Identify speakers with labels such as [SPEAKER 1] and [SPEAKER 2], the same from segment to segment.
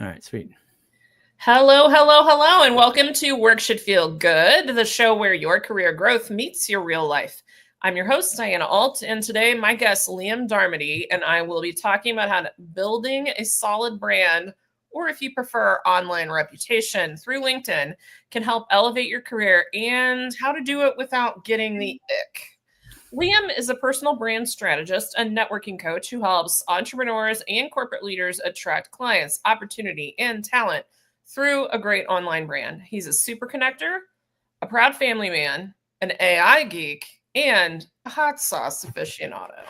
[SPEAKER 1] All right, sweet.
[SPEAKER 2] Hello, hello, hello, and welcome to Work Should Feel Good, the show where your career growth meets your real life. I'm your host, Diana Alt, and today my guest, Liam Darmody, and I will be talking about how building a solid brand, or if you prefer, online reputation through LinkedIn, can help elevate your career and how to do it without getting the ick. Liam is a personal brand strategist and networking coach who helps entrepreneurs and corporate leaders attract clients, opportunity, and talent through a great online brand. He's a super connector, a proud family man, an AI geek, and a hot sauce aficionado.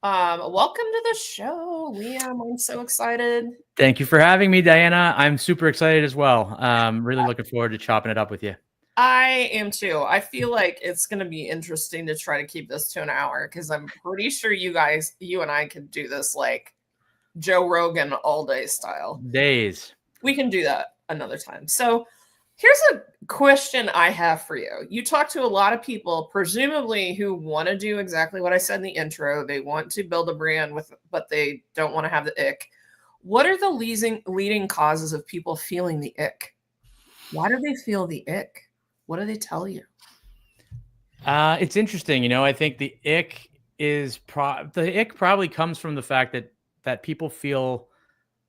[SPEAKER 2] Welcome to the show, Liam. I'm so excited.
[SPEAKER 1] Thank you for having me, Diana. I'm super excited as well. Really looking forward to chopping it up with you.
[SPEAKER 2] I am too. I feel like it's going to be interesting to try to keep this to an hour because I'm pretty sure you and I could do this like Joe Rogan all day style.
[SPEAKER 1] Days.
[SPEAKER 2] We can do that another time. So here's a question I have for you. You talk to a lot of people, presumably who want to do exactly what I said in the intro. They want to build a brand but they don't want to have the ick. What are the leading causes of people feeling the ick? Why do they feel the ick? What do they tell you?
[SPEAKER 1] It's interesting. I think the ick is probably comes from the fact that people feel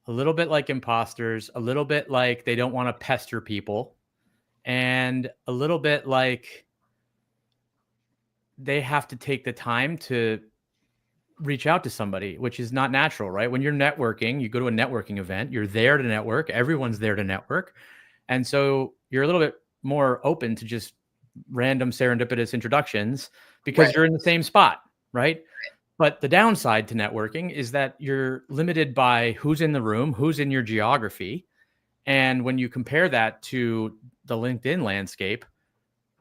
[SPEAKER 1] a little bit like imposters, a little bit like they don't want to pester people, and a little bit like they have to take the time to reach out to somebody, which is not natural, right? When you're networking, you go to a networking event, you're there to network, everyone's there to network. And so you're a little bit more open to just random serendipitous introductions because you're in the same spot, right? But the downside to networking is that you're limited by who's in the room, who's in your geography. And when you compare that to the LinkedIn landscape,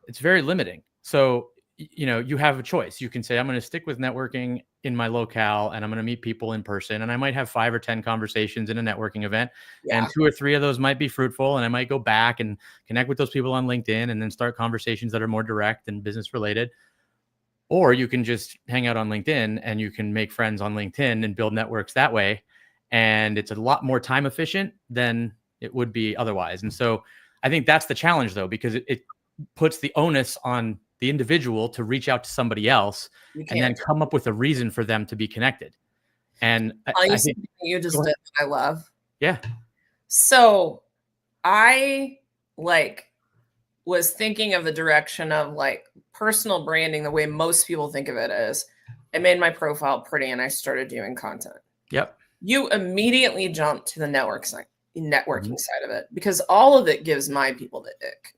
[SPEAKER 1] it's very limiting. So, you have a choice. You can say, I'm going to stick with networking in my locale and I'm going to meet people in person. And I might have 5 or 10 conversations in a networking event. Yeah. And 2 or 3 of those might be fruitful. And I might go back and connect with those people on LinkedIn and then start conversations that are more direct and business related. Or you can just hang out on LinkedIn and you can make friends on LinkedIn and build networks that way. And it's a lot more time efficient than it would be otherwise. And so I think that's the challenge, though, because it puts the onus on the individual to reach out to somebody else and then come up with a reason for them to be connected. And I think
[SPEAKER 2] you just did, I love.
[SPEAKER 1] Yeah.
[SPEAKER 2] So I was thinking of the direction of personal branding. The way most people think of it is I made my profile pretty and I started doing content.
[SPEAKER 1] Yep.
[SPEAKER 2] You immediately jumped to the networking side of it because all of it gives my people the ick.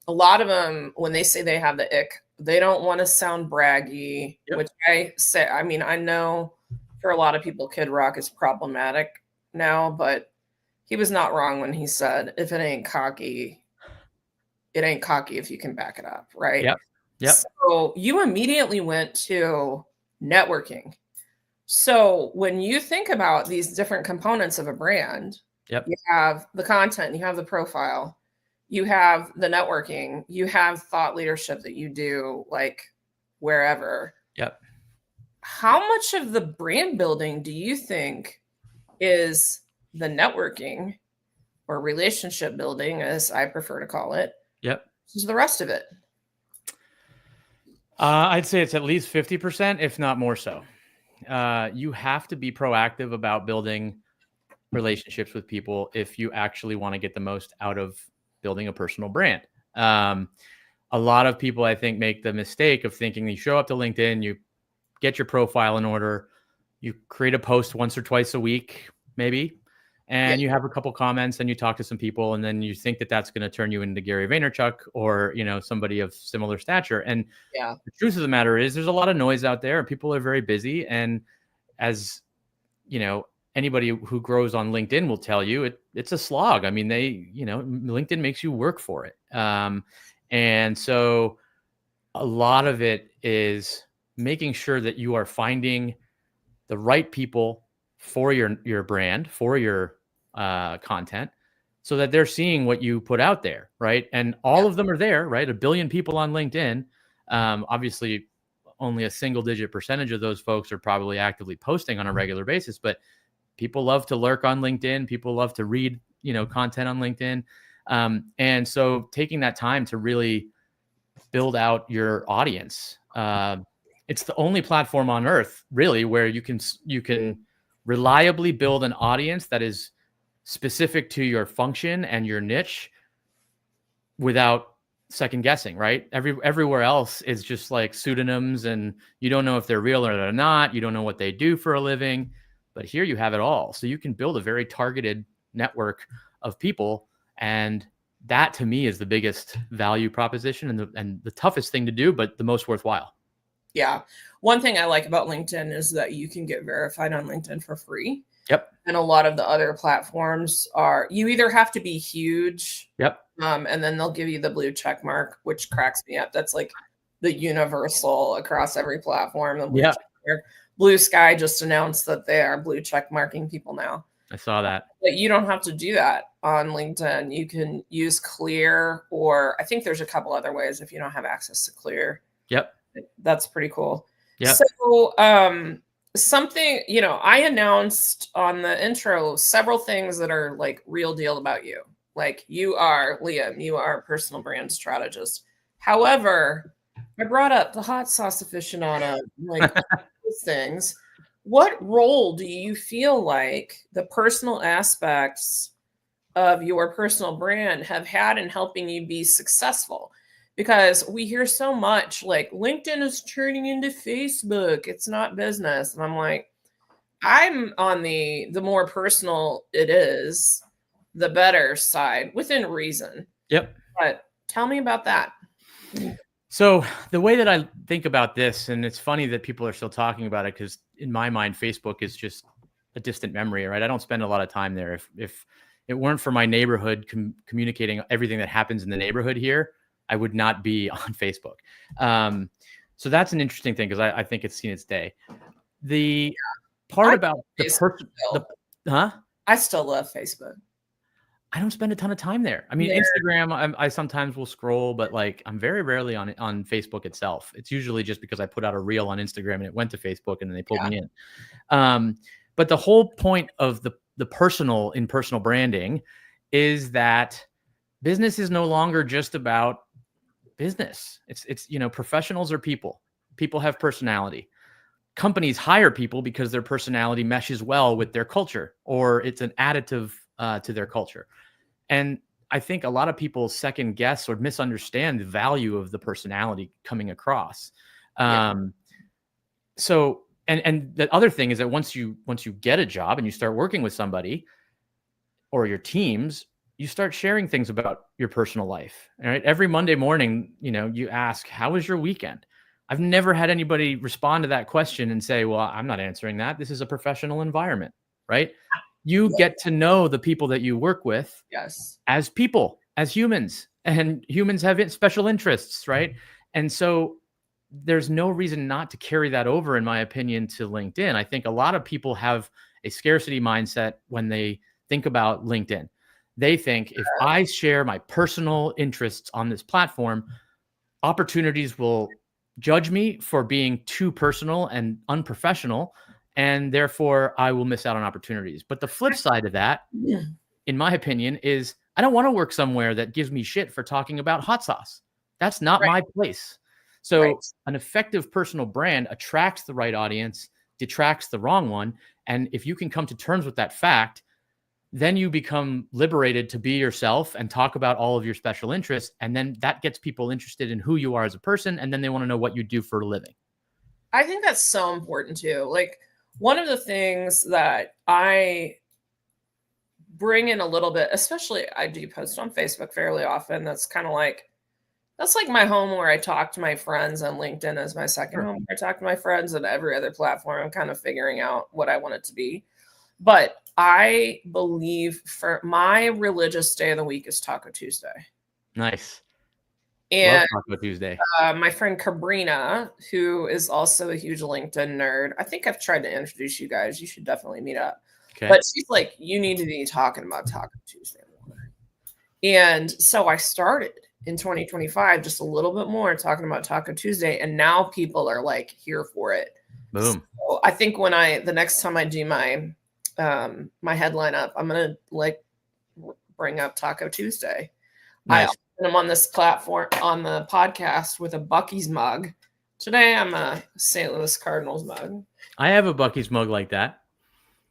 [SPEAKER 2] A lot of them, when they say they have the ick, they don't want to sound braggy, which I say, I mean, I know for a lot of people, Kid Rock is problematic now, but he was not wrong when he said, if it ain't cocky if you can back it up, right?
[SPEAKER 1] Yep.
[SPEAKER 2] So you immediately went to networking. So when you think about these different components of a brand, you have the content, you have the profile, you have the networking, you have thought leadership that you do wherever.
[SPEAKER 1] Yep.
[SPEAKER 2] How much of the brand building do you think is the networking or relationship building, as I prefer to call it?
[SPEAKER 1] Yep.
[SPEAKER 2] Is the rest of it?
[SPEAKER 1] I'd say it's at least 50%, if not more so. You have to be proactive about building relationships with people if you actually want to get the most out of building a personal brand. A lot of people, I think, make the mistake of thinking you show up to LinkedIn, you get your profile in order, you create a post once or twice a week, maybe, and you have a couple comments and you talk to some people, and then you think that that's going to turn you into Gary Vaynerchuk or, somebody of similar stature. And the truth of the matter is there's a lot of noise out there and people are very busy. And as anybody who grows on LinkedIn will tell you it's a slog. I mean, LinkedIn makes you work for it. And so a lot of it is making sure that you are finding the right people for your brand, for your content, so that they're seeing what you put out there, right? And all of them are there, right? 1 billion people on LinkedIn. Obviously, only a single-digit percentage of those folks are probably actively posting on a regular basis, but People love to lurk on LinkedIn. People love to read, content on LinkedIn. And so taking that time to really build out your audience. It's the only platform on earth really where you can reliably build an audience that is specific to your function and your niche without second guessing, right? Everywhere else is just like pseudonyms, and you don't know if they're real or they're not. You don't know what they do for a living, but here you have it all. So you can build a very targeted network of people, and that to me is the biggest value proposition and the toughest thing to do, but the most worthwhile.
[SPEAKER 2] Yeah. One thing I like about LinkedIn is that you can get verified on LinkedIn for free.
[SPEAKER 1] Yep.
[SPEAKER 2] And a lot of the other platforms you either have to be huge.
[SPEAKER 1] Yep.
[SPEAKER 2] And then they'll give you the blue check mark, which cracks me up. That's like the universal across every platform. The blue check mark. Blue Sky just announced that they are blue check marking people now.
[SPEAKER 1] I saw that.
[SPEAKER 2] But you don't have to do that on LinkedIn. You can use Clear, or I think there's a couple other ways if you don't have access to Clear.
[SPEAKER 1] Yep.
[SPEAKER 2] That's pretty cool.
[SPEAKER 1] Yep.
[SPEAKER 2] So something, I announced on the intro several things that are like real deal about you. Like you are, Liam, you are a personal brand strategist. However, I brought up the hot sauce aficionado, like those things. What role do you feel like the personal aspects of your personal brand have had in helping you be successful? Because we hear so much like LinkedIn is turning into Facebook. It's not business. And I'm like, I'm on the more personal it is, the better side within reason.
[SPEAKER 1] Yep.
[SPEAKER 2] But tell me about that.
[SPEAKER 1] So the way that I think about this, and it's funny that people are still talking about it, because in my mind, Facebook is just a distant memory, right? I don't spend a lot of time there. If it weren't for my neighborhood communicating everything that happens in the neighborhood here, I would not be on Facebook. So that's an interesting thing, because I think it's seen its day. The part about the
[SPEAKER 2] I still love Facebook.
[SPEAKER 1] I don't spend a ton of time there. I mean, Instagram, I sometimes will scroll, but like I'm very rarely on Facebook itself. It's usually just because I put out a reel on Instagram and it went to Facebook and then they pulled me in. But the whole point of the personal branding is that business is no longer just about business. It's professionals are people. People have personality. Companies hire people because their personality meshes well with their culture, or it's an additive to their culture. And I think a lot of people second guess or misunderstand the value of the personality coming across. So, and the other thing is that once you get a job and you start working with somebody or your teams, you start sharing things about your personal life. All right. Every Monday morning, you ask, how was your weekend? I've never had anybody respond to that question and say, well, I'm not answering that. This is a professional environment, right? You get to know the people that you work with as people, as humans, and humans have special interests, right? And so there's no reason not to carry that over, in my opinion, to LinkedIn. I think a lot of people have a scarcity mindset when they think about LinkedIn. They think if I share my personal interests on this platform, opportunities will judge me for being too personal and unprofessional, and therefore I will miss out on opportunities. But the flip side of that, in my opinion, is I don't want to work somewhere that gives me shit for talking about hot sauce. That's not my place. So an effective personal brand attracts the right audience, detracts the wrong one. And if you can come to terms with that fact, then you become liberated to be yourself and talk about all of your special interests. And then that gets people interested in who you are as a person. And then they want to know what you do for a living.
[SPEAKER 2] I think that's so important too. Like, one of the things that I bring in a little bit, especially I do post on Facebook fairly often. That's like my home, where I talk to my friends, and LinkedIn is my second home. I talk to my friends, and every other platform I'm kind of figuring out what I want it to be. But I believe for my religious day of the week is Taco Tuesday.
[SPEAKER 1] Nice.
[SPEAKER 2] And
[SPEAKER 1] love Taco Tuesday.
[SPEAKER 2] My friend Cabrina, who is also a huge LinkedIn nerd, I think I've tried to introduce you guys. You should definitely meet up. Okay. But she's like, you need to be talking about Taco Tuesday more. And so I started in 2025 just a little bit more talking about Taco Tuesday, and now people are like here for it.
[SPEAKER 1] Boom.
[SPEAKER 2] So I think the next time I do my my headline up. I'm gonna like bring up Taco Tuesday. I
[SPEAKER 1] Nice.
[SPEAKER 2] often am on this platform on the podcast with a Bucky's mug. Today I'm a St. Louis Cardinals mug.
[SPEAKER 1] I have a Bucky's mug like that.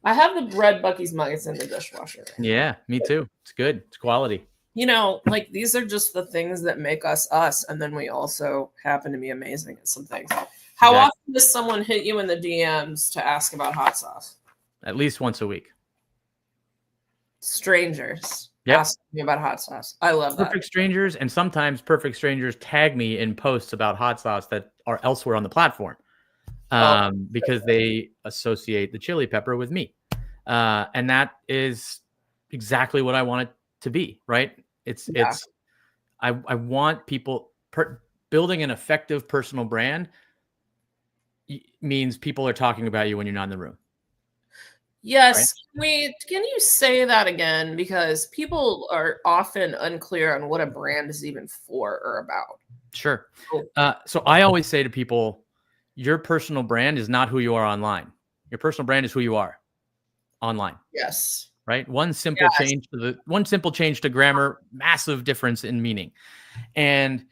[SPEAKER 2] I have the red Bucky's mug. It's in the dishwasher.
[SPEAKER 1] Yeah, me too. It's good. It's quality.
[SPEAKER 2] You know, like these are just the things that make us us, and then we also happen to be amazing at some things. How
[SPEAKER 1] Exactly.
[SPEAKER 2] often does someone hit you in the DMs to ask about hot sauce?
[SPEAKER 1] At least once a week.
[SPEAKER 2] Strangers
[SPEAKER 1] Yep.
[SPEAKER 2] asking me about hot sauce. I love that.
[SPEAKER 1] Perfect strangers, and sometimes perfect strangers tag me in posts about hot sauce that are elsewhere on the platform, because they associate the chili pepper with me, and that is exactly what I want it to be. Right? I want people building an effective personal brand means people are talking about you when you're not in the room.
[SPEAKER 2] Yes. Right? Can you say that again? Because people are often unclear on what a brand is even for or about.
[SPEAKER 1] Sure. So I always say to people, your personal brand is not who you are online. Your personal brand is who you are online.
[SPEAKER 2] Yes.
[SPEAKER 1] Right. One simple change to grammar, massive difference in meaning. And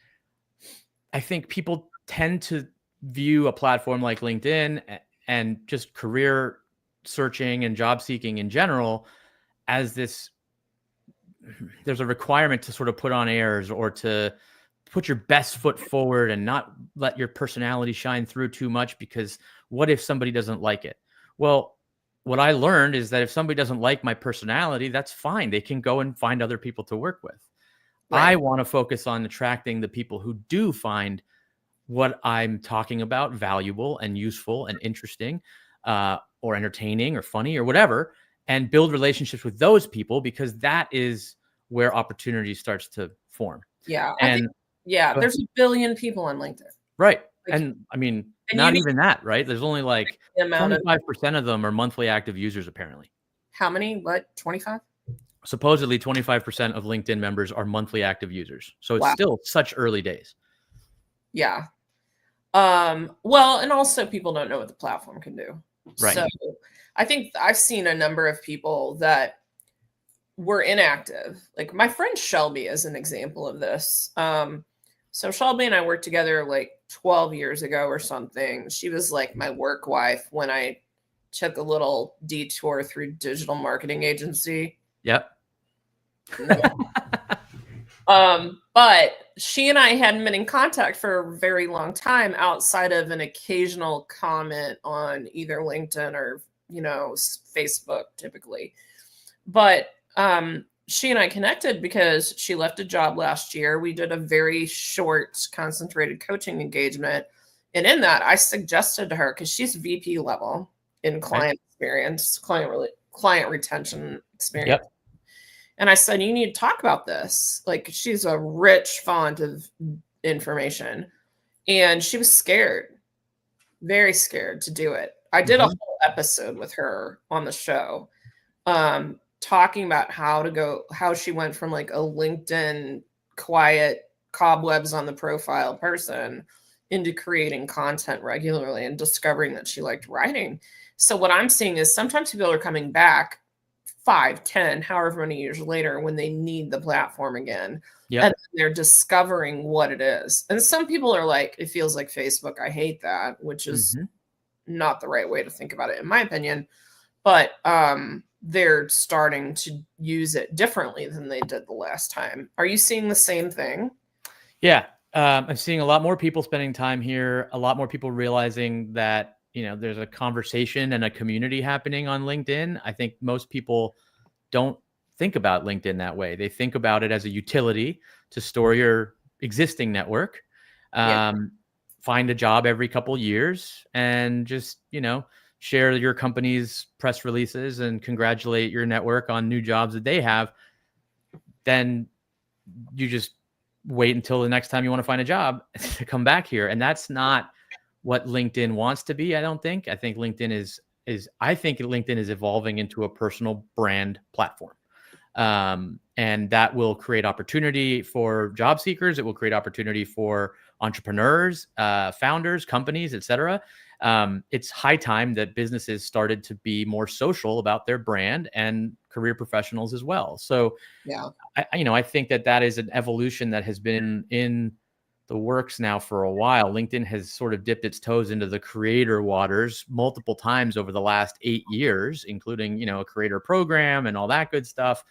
[SPEAKER 1] I think people tend to view a platform like LinkedIn and just career searching and job seeking in general as there's a requirement to sort of put on airs or to put your best foot forward and not let your personality shine through too much, because what if somebody doesn't like it? Well, what I learned is that if somebody doesn't like my personality, that's fine. They can go and find other people to work with. Right. I want to focus on attracting the people who do find what I'm talking about valuable and useful and interesting, or entertaining or funny or whatever, and build relationships with those people, because that is where opportunity starts to form.
[SPEAKER 2] Yeah. There's a billion people on LinkedIn.
[SPEAKER 1] Right. And I mean, not even that, right? There's only like 25% of them are monthly active users, apparently.
[SPEAKER 2] How many? What? 25?
[SPEAKER 1] Supposedly 25% of LinkedIn members are monthly active users. So it's still such early days.
[SPEAKER 2] Yeah. Well, and also people don't know what the platform can do.
[SPEAKER 1] Right.
[SPEAKER 2] So I think I've seen a number of people that were inactive. Like my friend Shelby is an example of this. So Shelby and I worked together like 12 years ago or something. She was like my work wife when I took a little detour through digital marketing agency.
[SPEAKER 1] Yep.
[SPEAKER 2] But she and I hadn't been in contact for a very long time outside of an occasional comment on either LinkedIn or, Facebook typically. But she and I connected because she left a job last year. We did a very short, concentrated coaching engagement. And in that, I suggested to her, because she's VP level in client experience, client retention experience. Yep. And I said, you need to talk about this. Like, she's a rich font of information. And she was scared, very scared to do it. I did a whole episode with her on the show, talking about how she went from like a LinkedIn quiet cobwebs on the profile person into creating content regularly and discovering that she liked writing. So what I'm seeing is sometimes people are coming back 5, 10, however many years later when they need the platform again. Yep. And they're discovering what it is. And some people are like, it feels like Facebook. I hate that, which is not the right way to think about it, in my opinion. But they're starting to use it differently than they did the last time. Are you seeing the same thing?
[SPEAKER 1] Yeah. I'm seeing a lot more people spending time here, a lot more people realizing that there's a conversation and a community happening on LinkedIn. I think most people don't think about LinkedIn that way. They think about it as a utility to store your existing network, find a job every couple of years, and just, share your company's press releases and congratulate your network on new jobs that they have. Then you just wait until the next time you want to find a job to come back here. And that's not what LinkedIn wants to be. I don't think. I think LinkedIn is evolving into a personal brand platform. And that will create opportunity for job seekers. It will create opportunity for entrepreneurs, founders, companies, etc. It's high time that businesses started to be more social about their brand, and career professionals as well. So
[SPEAKER 2] Yeah.
[SPEAKER 1] I think that is an evolution that has been in the works now for a while. LinkedIn has sort of dipped its toes into the creator waters multiple times over the last 8 years, including, a creator program and all that good stuff.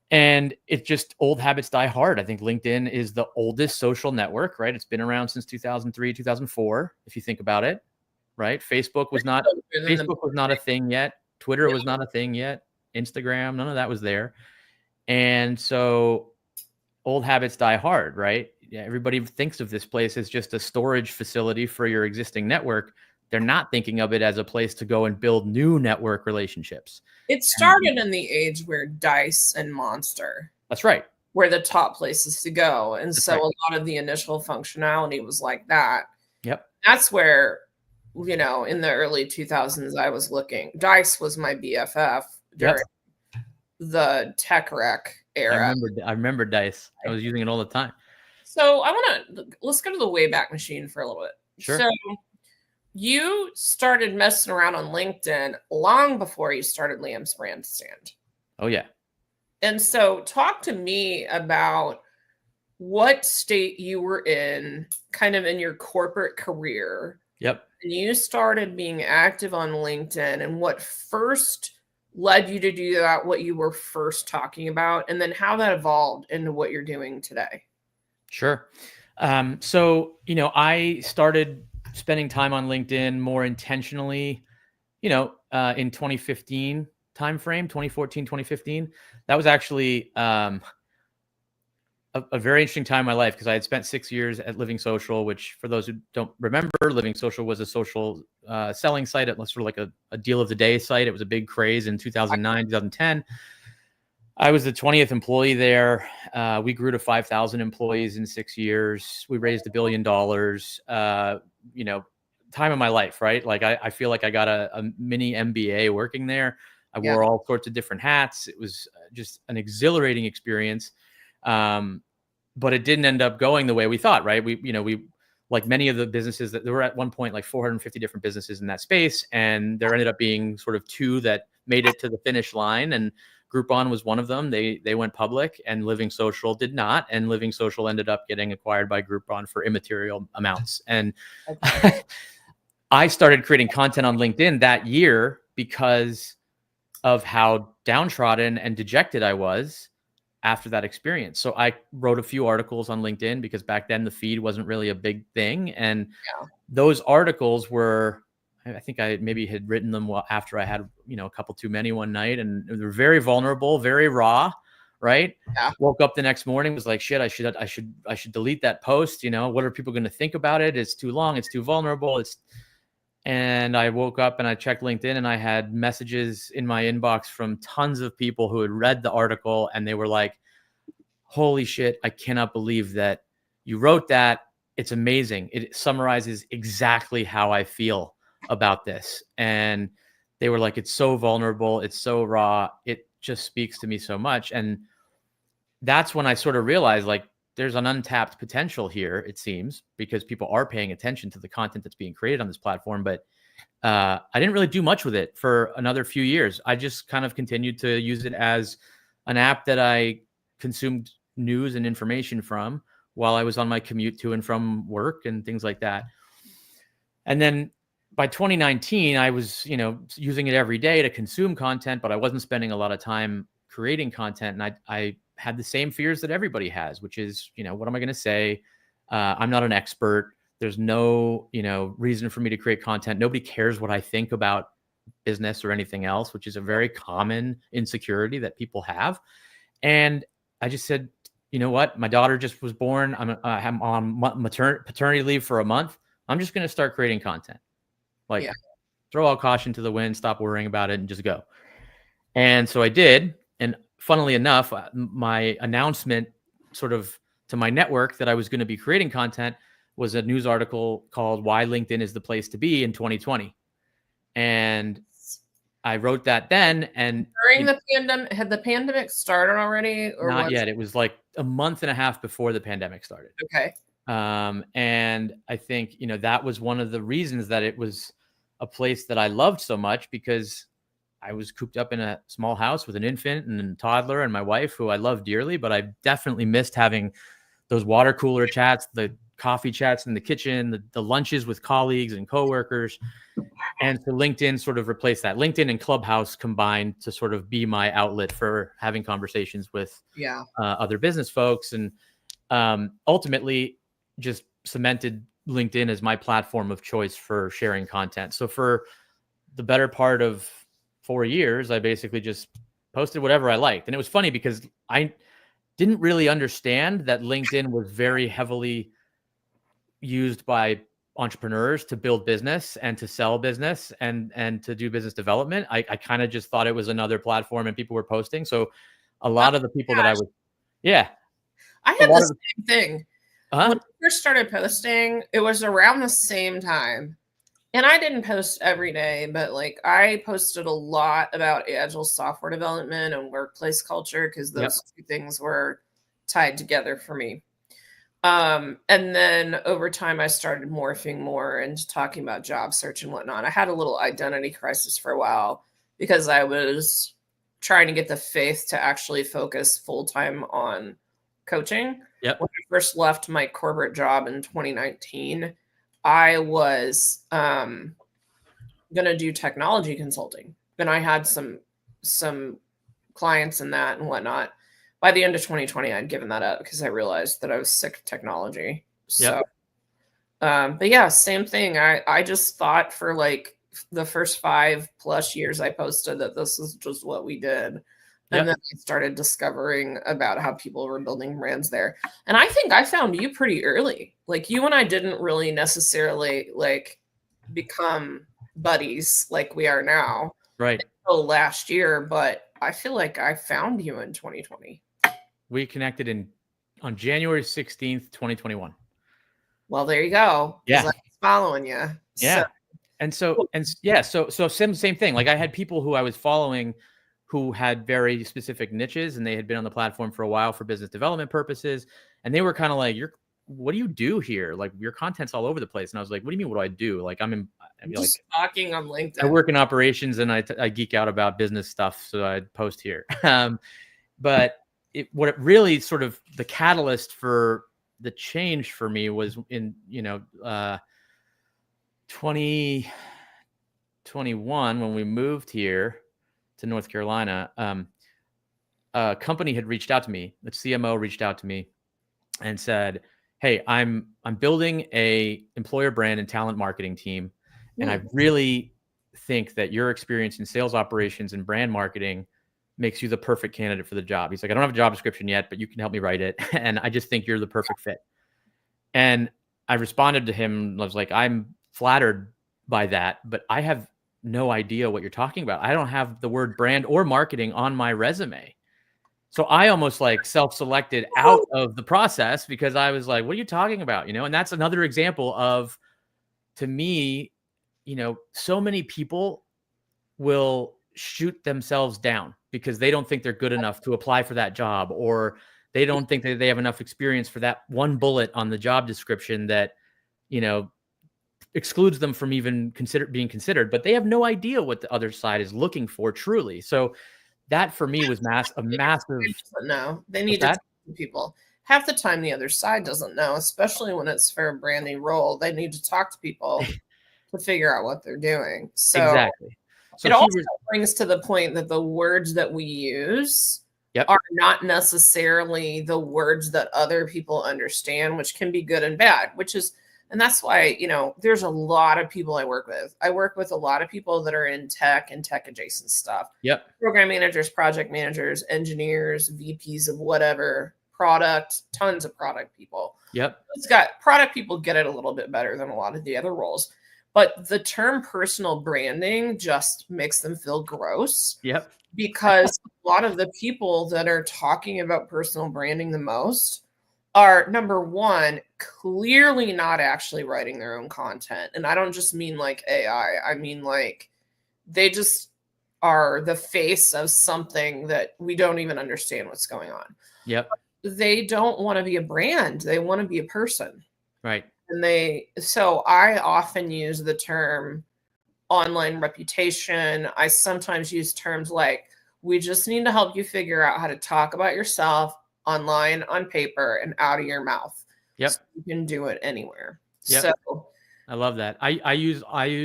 [SPEAKER 1] And it's just old habits die hard. I think LinkedIn is the oldest social network, right? It's been around since 2003, 2004, if you think about it, right? Facebook was not a thing yet. Twitter was not a thing yet. Instagram, none of that was there. And so old habits die hard, right? Yeah, everybody thinks of this place as just a storage facility for your existing network. They're not thinking of it as a place to go and build new network relationships.
[SPEAKER 2] It started in the age where Dice and Monster.
[SPEAKER 1] That's right.
[SPEAKER 2] Were the top places to go. And
[SPEAKER 1] That's
[SPEAKER 2] so
[SPEAKER 1] right.
[SPEAKER 2] a lot of the initial functionality was like that.
[SPEAKER 1] Yep.
[SPEAKER 2] That's where, in the early 2000s, I was looking. Dice was my BFF during the tech wreck era.
[SPEAKER 1] I remember Dice. I was using it all the time.
[SPEAKER 2] So let's go to the Wayback Machine for a little bit.
[SPEAKER 1] Sure.
[SPEAKER 2] So you started messing around on LinkedIn long before you started Liam's Brand Stand.
[SPEAKER 1] Oh, yeah.
[SPEAKER 2] And so talk to me about what state you were in kind of in your corporate career.
[SPEAKER 1] Yep.
[SPEAKER 2] And you started being active on LinkedIn, and what first led you to do that, what you were first talking about, and then how that evolved into what you're doing today.
[SPEAKER 1] Sure. So, I started spending time on LinkedIn more intentionally, in 2015 timeframe, 2014, 2015. That was actually a very interesting time in my life, because I had spent 6 years at Living Social, which, for those who don't remember, Living Social was a social selling site. It was sort of like a deal of the day site. It was a big craze in 2009, 2010. I was the 20th employee there. We grew to 5,000 employees in 6 years. We raised $1 billion. Time of my life, right? Like I feel like I got a mini MBA working there. I wore all sorts of different hats. It was just an exhilarating experience. But it didn't end up going the way we thought, right? We like many of the businesses, that there were at one point like 450 different businesses in that space, and there ended up being sort of 2 that made it to the finish line, and Groupon was one of them. They went public, and Living Social did not, and Living Social ended up getting acquired by Groupon for immaterial amounts. And I started creating content on LinkedIn that year because of how downtrodden and dejected I was after that experience. So I wrote a few articles on LinkedIn, because back then the feed wasn't really a big thing. And those articles were, I think I maybe had written them after I had, a couple too many one night, and they're very vulnerable, very raw, right?
[SPEAKER 2] Yeah.
[SPEAKER 1] Woke up the next morning, was like, shit, I should delete that post. What are people going to think about it? It's too long. It's too vulnerable. And I woke up and I checked LinkedIn, and I had messages in my inbox from tons of people who had read the article, and they were like, holy shit, I cannot believe that you wrote that. It's amazing. It summarizes exactly how I feel about this. And they were like, it's so vulnerable. It's so raw. It just speaks to me so much. And that's when I sort of realized, like, there's an untapped potential here, it seems, because people are paying attention to the content that's being created on this platform. But I didn't really do much with it for another few years. I just kind of continued to use it as an app that I consumed news and information from while I was on my commute to and from work and things like that. And then by 2019, I was, using it every day to consume content, but I wasn't spending a lot of time creating content. And I had the same fears that everybody has, which is, what am I going to say? I'm not an expert. There's no, reason for me to create content. Nobody cares what I think about business or anything else, which is a very common insecurity that people have. And I just said, you know what? My daughter just was born. I'm on paternity leave for a month. I'm just going to start creating content. Throw all caution to the wind, stop worrying about it, and just go. And so I did. And funnily enough, my announcement sort of to my network that I was going to be creating content was a news article called Why LinkedIn is the Place to Be in 2020. And I wrote that then. And
[SPEAKER 2] during the pandemic, had the pandemic started already? Or
[SPEAKER 1] not yet. It was like a month and a half before the pandemic started.
[SPEAKER 2] Okay.
[SPEAKER 1] And I think, that was one of the reasons that it was a place that I loved so much, because I was cooped up in a small house with an infant and a toddler and my wife, who I love dearly, but I definitely missed having those water cooler chats, the coffee chats in the kitchen, the lunches with colleagues and coworkers. And so LinkedIn sort of replaced that. LinkedIn and Clubhouse combined to sort of be my outlet for having conversations with other business folks. And ultimately just cemented LinkedIn as my platform of choice for sharing content. So for the better part of 4 years, I basically just posted whatever I liked. And it was funny because I didn't really understand that LinkedIn was very heavily used by entrepreneurs to build business and to sell business and to do business development. I kind of just thought it was another platform and people were posting. So a lot of the people that I was,
[SPEAKER 2] I had the same thing. When I first started posting, it was around the same time. And I didn't post every day, but like I posted a lot about agile software development and workplace culture, because those two things were tied together for me. And then over time, I started morphing more into talking about job search and whatnot. I had a little identity crisis for a while because I was trying to get the faith to actually focus full-time on coaching. When I first left my corporate job in 2019, I was going to do technology consulting. And I had some clients in that and whatnot. By the end of 2020, I'd given that up because I realized that I was sick of technology. So, but yeah, same thing. I just thought for like the first 5+ years I posted that this is just what we did. And then I started discovering about how people were building brands there. And I think I found you pretty early. Like you and I didn't really necessarily like become buddies like we are now.
[SPEAKER 1] Right.
[SPEAKER 2] Until last year, but I feel like I found you in 2020.
[SPEAKER 1] We connected on January 16th, 2021.
[SPEAKER 2] Well, there you go.
[SPEAKER 1] Yeah.
[SPEAKER 2] I was following you.
[SPEAKER 1] Yeah. So same thing. Like I had people who I was following who had very specific niches, and they had been on the platform for a while for business development purposes. And they were kind of like, what do you do here? Like your content's all over the place. And I was like, what do you mean? What do I do? Like I'm
[SPEAKER 2] just talking on LinkedIn.
[SPEAKER 1] I work in operations and I geek out about business stuff. So I'd post here. But what it really sort of the catalyst for the change for me was in, 2021, when we moved here to North Carolina, a company had reached out to me. The CMO reached out to me and said, hey, I'm building a employer brand and talent marketing team. And I really think that your experience in sales operations and brand marketing makes you the perfect candidate for the job. He's like, I don't have a job description yet, but you can help me write it. And I just think you're the perfect fit. And I responded to him. I was like, I'm flattered by that, but I have no idea what you're talking about. I don't have the word brand or marketing on my resume. So I almost like self-selected out of the process because I was like, what are you talking about? And that's another example of, to me, so many people will shoot themselves down because they don't think they're good enough to apply for that job, or they don't think that they have enough experience for that one bullet on the job description that, excludes them from even being considered, but they have no idea what the other side is looking for truly. So that for me was a massive.
[SPEAKER 2] No, they need to talk to people. Half the time the other side doesn't know, especially when it's for a brand new role. They need to talk to people to figure out what they're doing. So
[SPEAKER 1] exactly. So
[SPEAKER 2] it also brings to the point that the words that we use are not necessarily the words that other people understand, which can be good and bad, and that's why, there's a lot of people I work with. I work with a lot of people that are in tech and tech adjacent stuff. Program managers, project managers, engineers, VPs of whatever, product, tons of product people. It's got product people get it a little bit better than a lot of the other roles. But the term personal branding just makes them feel gross. Because a lot of the people that are talking about personal branding the most are, number one, clearly not actually writing their own content. And I don't just mean like AI. I mean like they just are the face of something that we don't even understand what's going on. They don't want to be a brand. They want to be a person.
[SPEAKER 1] Right.
[SPEAKER 2] And so I often use the term online reputation. I sometimes use terms like, we just need to help you figure out how to talk about yourself online, on paper, and out of your mouth.
[SPEAKER 1] Yep.
[SPEAKER 2] So you can do it anywhere.
[SPEAKER 1] Yep.
[SPEAKER 2] So
[SPEAKER 1] I love that. I use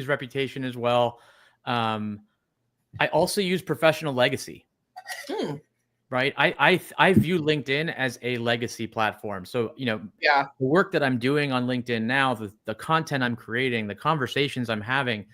[SPEAKER 1] reputation as well. I also use professional legacy. Right. I view LinkedIn as a legacy platform. So,
[SPEAKER 2] yeah,
[SPEAKER 1] the work that I'm doing on LinkedIn now, the content I'm creating, the conversations I'm having,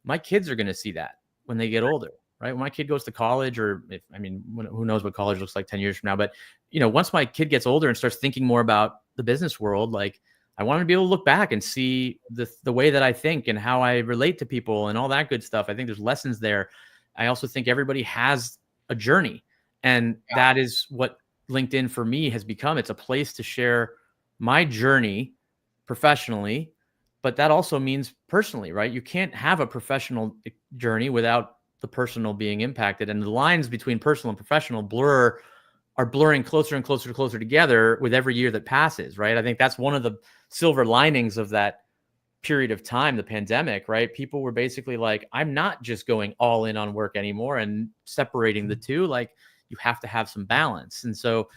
[SPEAKER 1] my kids are going to see that when they get older, right? When my kid goes to college, or who knows what college looks like 10 years from now, but once my kid gets older and starts thinking more about the business world, like, I want to be able to look back and see the way that I think and how I relate to people and all that good stuff. I think there's lessons there. I also think everybody has a journey, and that is what LinkedIn for me has become. It's a place to share my journey professionally, but that also means personally, right? You can't have a professional journey without the personal being impacted. And the lines between personal and professional are blurring closer and closer together with every year that passes, right? I think that's one of the silver linings of that period of time, the pandemic, right? People were basically like, I'm not just going all in on work anymore and separating the two. Like, you have to have some balance. And so,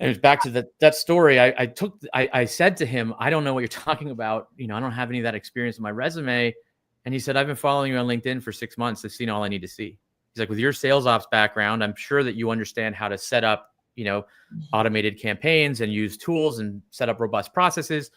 [SPEAKER 1] and it's back to that story. I said to him, I don't know what you're talking about. I don't have any of that experience in my resume. And he said, I've been following you on LinkedIn for 6 months. I've seen all I need to see. He's like, with your sales ops background, I'm sure that you understand how to set up, automated campaigns and use tools and set up robust processes.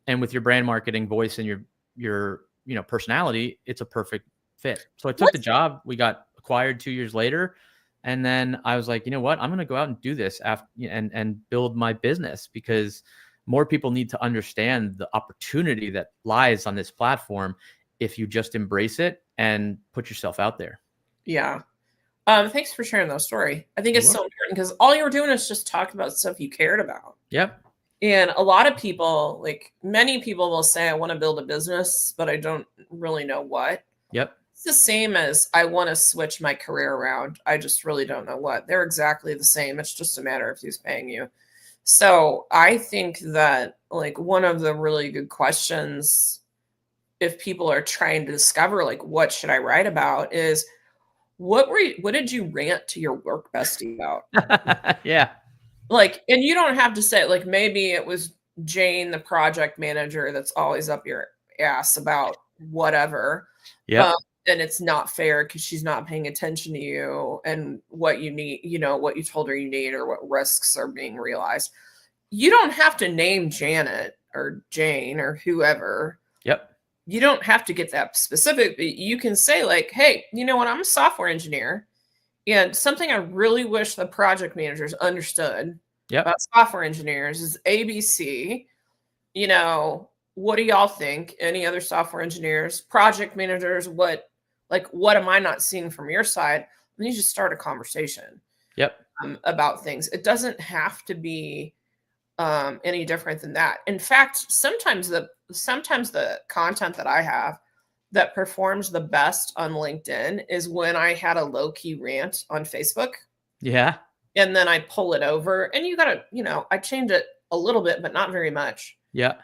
[SPEAKER 1] And with your brand marketing voice and your personality, it's a perfect fit. So I took the job. We got acquired 2 years later. And then I was like, you know what? I'm going to go out and do this and build my business, because more people need to understand the opportunity that lies on this platform if you just embrace it and put yourself out there.
[SPEAKER 2] Yeah. Thanks for sharing that story. I think it's so important, because all you were doing is just talking about stuff you cared about.
[SPEAKER 1] Yep.
[SPEAKER 2] And a lot of people, like many people, will say, I want to build a business, but I don't really know what.
[SPEAKER 1] Yep.
[SPEAKER 2] It's the same as, I want to switch my career around. I just really don't know what. They're exactly the same. It's just a matter of who's paying you. So I think that, like, one of the really good questions, if people are trying to discover, like, what should I write about, is, what did you rant to your work bestie about?
[SPEAKER 1] Yeah.
[SPEAKER 2] Like, and you don't have to say, like, maybe it was Jane, the project manager, that's always up your ass about whatever.
[SPEAKER 1] Yeah.
[SPEAKER 2] And it's not fair because she's not paying attention to you and what you need, what you told her you need, or what risks are being realized. You don't have to name Janet or Jane or whoever.
[SPEAKER 1] Yep.
[SPEAKER 2] You don't have to get that specific, but you can say, like, hey, you know what? I'm a software engineer. And something I really wish the project managers understood about software engineers is ABC. What do y'all think? Any other software engineers, project managers, what am I not seeing from your side? And you just start a conversation about things. It doesn't have to be any different than that. In fact, sometimes the content that I have that performs the best on LinkedIn is when I had a low-key rant on Facebook.
[SPEAKER 1] Yeah.
[SPEAKER 2] And then I pull it over, and I change it a little bit, but not very much.
[SPEAKER 1] Yeah.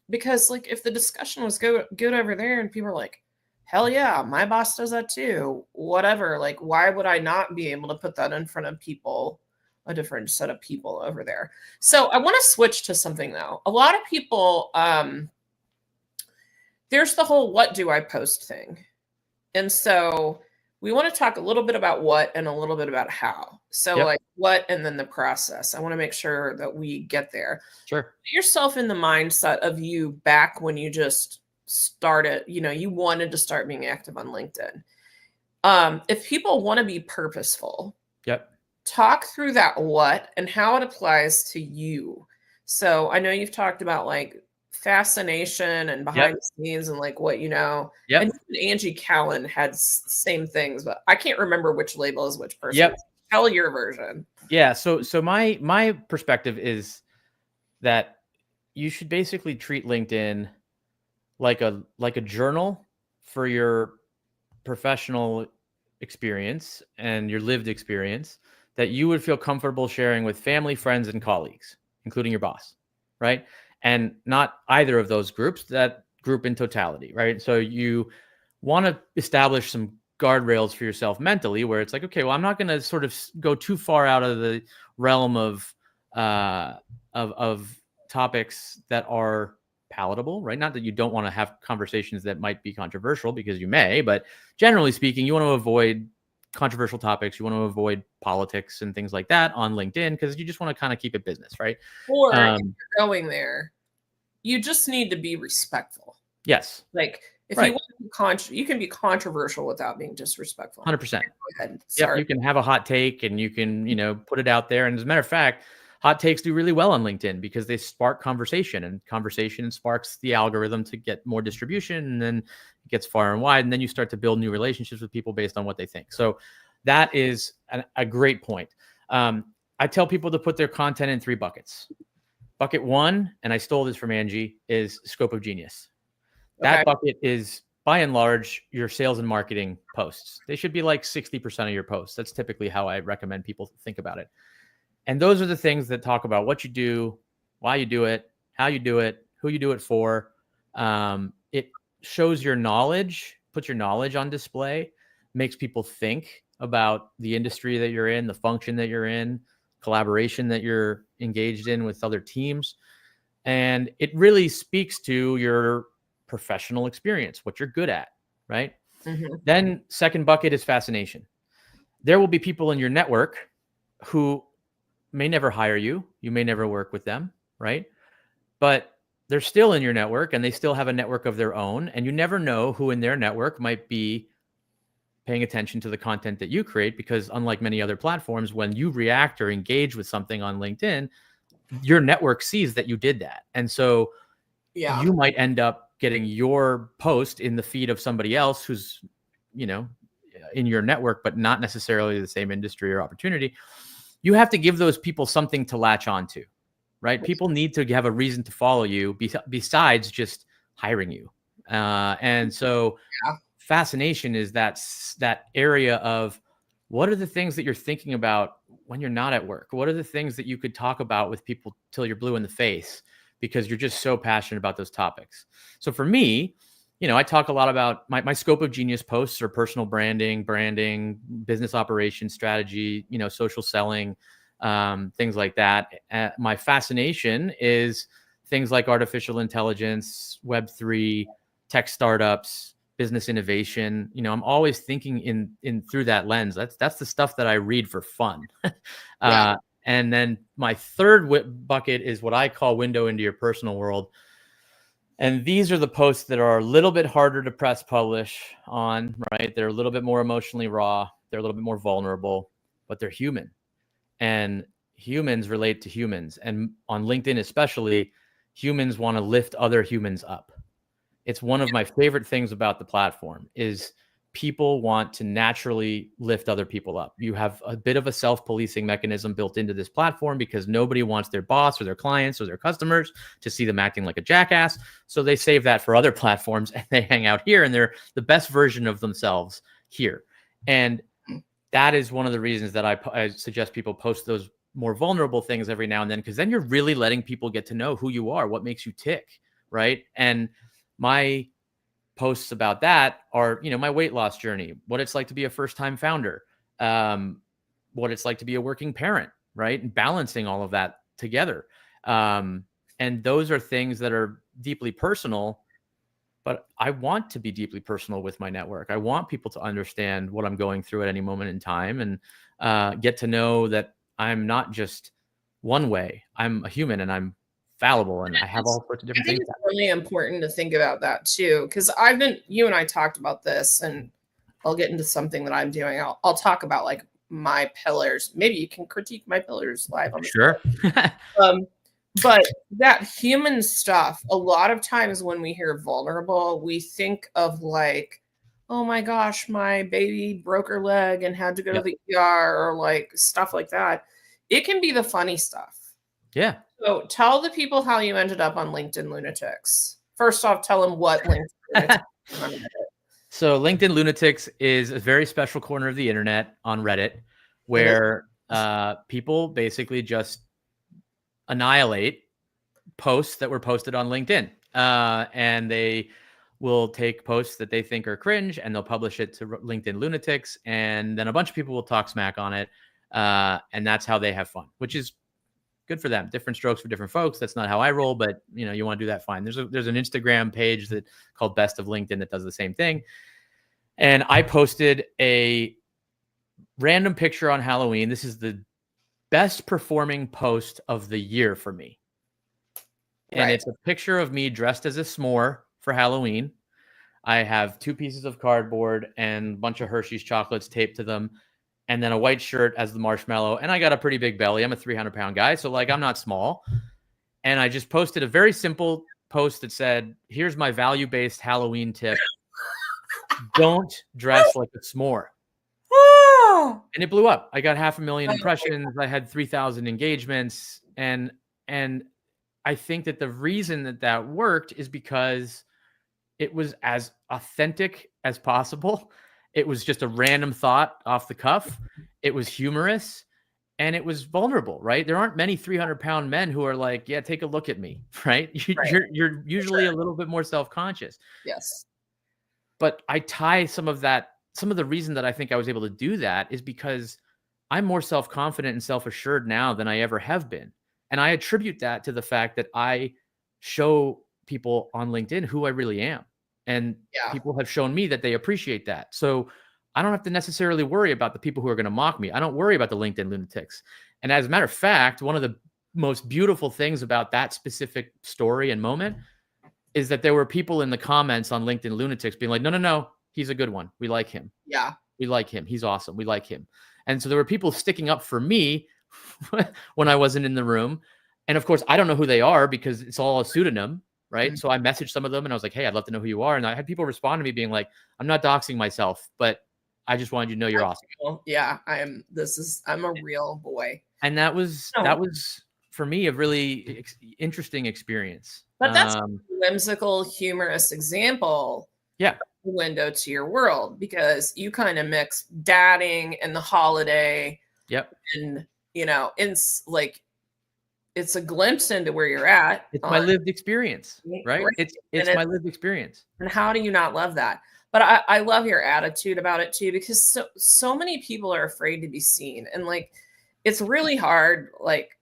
[SPEAKER 2] Because, like, if the discussion was good over there and people are like, hell yeah, my boss does that too, whatever, like, why would I not be able to put that in front of people, a different set of people over there? So I want to switch to something, though. A lot of people, there's the whole what do I post thing. And so we want to talk a little bit about what and a little bit about how. So like what, and then the process. I want to make sure that we get there.
[SPEAKER 1] Sure.
[SPEAKER 2] Put yourself in the mindset of you back when you just started, you wanted to start being active on LinkedIn. If people want to be purposeful, talk through that what and how it applies to you. So I know you've talked about, like, fascination and behind the scenes and, like, what you know. And Angie Cowan had same things, but I can't remember which label is which person. Tell your version.
[SPEAKER 1] Yeah. So my perspective is that you should basically treat LinkedIn like a journal for your professional experience and your lived experience that you would feel comfortable sharing with family, friends, and colleagues, including your boss, right? and not either of those groups, that group in totality, right? So you want to establish some guardrails for yourself mentally, where it's like, okay, well, I'm not going to sort of go too far out of the realm of topics that are palatable, right? Not that you don't want to have conversations that might be controversial, because you may, but generally speaking, you want to avoid controversial topics. You want to avoid politics and things like that on LinkedIn, because you just want to kind of keep it business, right?
[SPEAKER 2] Or if you're going there, you just need to be respectful.
[SPEAKER 1] Yes.
[SPEAKER 2] Like if you want to be you can be controversial without being disrespectful.
[SPEAKER 1] 100%.
[SPEAKER 2] Go ahead.
[SPEAKER 1] Yep, you can have a hot take and you can, put it out there. And as a matter of fact, hot takes do really well on LinkedIn because they spark conversation, and conversation sparks the algorithm to get more distribution, and then it gets far and wide. And then you start to build new relationships with people based on what they think. So that is a great point. I tell people to put their content in 3 buckets. Bucket 1, and I stole this from Angie, is scope of genius. That bucket is, by and large, your sales and marketing posts. They should be like 60% of your posts. That's typically how I recommend people think about it. And those are the things that talk about what you do, why you do it, how you do it, who you do it for. It shows your knowledge, puts your knowledge on display, makes people think about the industry that you're in, the function that you're in, collaboration that you're engaged in with other teams. And it really speaks to your professional experience, what you're good at, right? Mm-hmm. Then second bucket is fascination. There will be people in your network who may never hire you. You may never work with them, right? But they're still in your network, and they still have a network of their own. And you never know who in their network might be paying attention to the content that you create, because unlike many other platforms, when you react or engage with something on LinkedIn, your network sees that you did that. And so you might end up getting your post in the feed of somebody else who's, in your network, but not necessarily the same industry or opportunity. You have to give those people something to latch onto, right? People need to have a reason to follow you besides just hiring you. And so fascination is that area of, what are the things that you're thinking about when you're not at work? What are the things that you could talk about with people till you're blue in the face, because you're just so passionate about those topics? So for me, I talk a lot about my scope of genius posts are personal branding, business operations strategy, social selling, things like that. My fascination is things like artificial intelligence, Web3, tech startups, business innovation. I'm always thinking in through that lens. That's the stuff that I read for fun. And then my third bucket is what I call window into your personal world. And these are the posts that are a little bit harder to press publish on, right? They're a little bit more emotionally raw. They're a little bit more vulnerable, but they're human. And humans relate to humans. And on LinkedIn especially, humans want to lift other humans up. It's one of my favorite things about the platform is people want to naturally lift other people up. You have a bit of a self-policing mechanism built into this platform because nobody wants their boss or their clients or their customers to see them acting like a jackass. So they save that for other platforms and they hang out here and they're the best version of themselves here. And that is one of the reasons that I suggest people post those more vulnerable things every now and then, because then you're really letting people get to know who you are, what makes you tick, right? And my posts about that are, my weight loss journey, what it's like to be a first-time founder, what it's like to be a working parent, right? And balancing all of that together. And those are things that are deeply personal, but I want to be deeply personal with my network. I want people to understand what I'm going through at any moment in time and get to know that I'm not just one way. I'm a human and I'm fallible and I have all sorts of different things.
[SPEAKER 2] I think it's really important to think about that too, because you and I talked about this, and I'll get into something that I'm doing. I'll talk about like my pillars. Maybe you can critique my pillars live on the
[SPEAKER 1] show.
[SPEAKER 2] But that human stuff, a lot of times when we hear vulnerable, we think of like, oh my gosh, my baby broke her leg and had to go to the ER, or like stuff like that. It can be the funny stuff.
[SPEAKER 1] Yeah.
[SPEAKER 2] So tell the people how you ended up on LinkedIn Lunatics. First off, tell them what LinkedIn Lunatics is.
[SPEAKER 1] So LinkedIn Lunatics is a very special corner of the internet on Reddit where people basically just annihilate posts that were posted on LinkedIn. And they will take posts that they think are cringe and they'll publish it to LinkedIn lunatics. And then a bunch of people will talk smack on it. And that's how they have fun, which is good for them. Different strokes for different folks. That's not how I roll, but you want to do that, fine. There's an Instagram page that called Best of LinkedIn that does the same thing. And I posted a random picture on Halloween. This is the best performing post of the year for me. And it's a picture of me dressed as a s'more for Halloween. I have 2 pieces of cardboard and a bunch of Hershey's chocolates taped to them, and then a white shirt as the marshmallow. And I got a pretty big belly. I'm a 300-pound guy, so like I'm not small. And I just posted a very simple post that said, here's my value-based Halloween tip. Don't dress like a s'more. And it blew up. I got 500,000 impressions. I had 3,000 engagements. And I think that the reason that worked is because it was as authentic as possible. It was just a random thought off the cuff. It was humorous and it was vulnerable, right? There aren't many 300-pound men who are like, yeah, take a look at me, right? You're usually a little bit more self-conscious.
[SPEAKER 2] Yes.
[SPEAKER 1] But I tie some of the reason that I think I was able to do that is because I'm more self-confident and self-assured now than I ever have been. And I attribute that to the fact that I show people on LinkedIn who I really am. And people have shown me that they appreciate that. So I don't have to necessarily worry about the people who are going to mock me. I don't worry about the LinkedIn lunatics. And as a matter of fact, one of the most beautiful things about that specific story and moment is that there were people in the comments on LinkedIn lunatics being like, no, he's a good one. We like him.
[SPEAKER 2] Yeah.
[SPEAKER 1] We like him. He's awesome. We like him. And so there were people sticking up for me when I wasn't in the room. And of course, I don't know who they are because it's all a pseudonym, right? Mm-hmm. So I messaged some of them and I was like, hey, I'd love to know who you are. And I had people respond to me being like, I'm not doxing myself, but I just wanted you to know you're awesome.
[SPEAKER 2] Yeah, I'm a real boy.
[SPEAKER 1] And that was for me a really interesting experience.
[SPEAKER 2] But that's a whimsical, humorous example.
[SPEAKER 1] Yeah.
[SPEAKER 2] Window to your world because you kind of mix dadding and the holiday.
[SPEAKER 1] Yep.
[SPEAKER 2] And it's like it's a glimpse into where you're at.
[SPEAKER 1] It's my lived experience, right? It's my lived experience.
[SPEAKER 2] And how do you not love that? But I love your attitude about it too, because so many people are afraid to be seen. And like, it's really hard. Like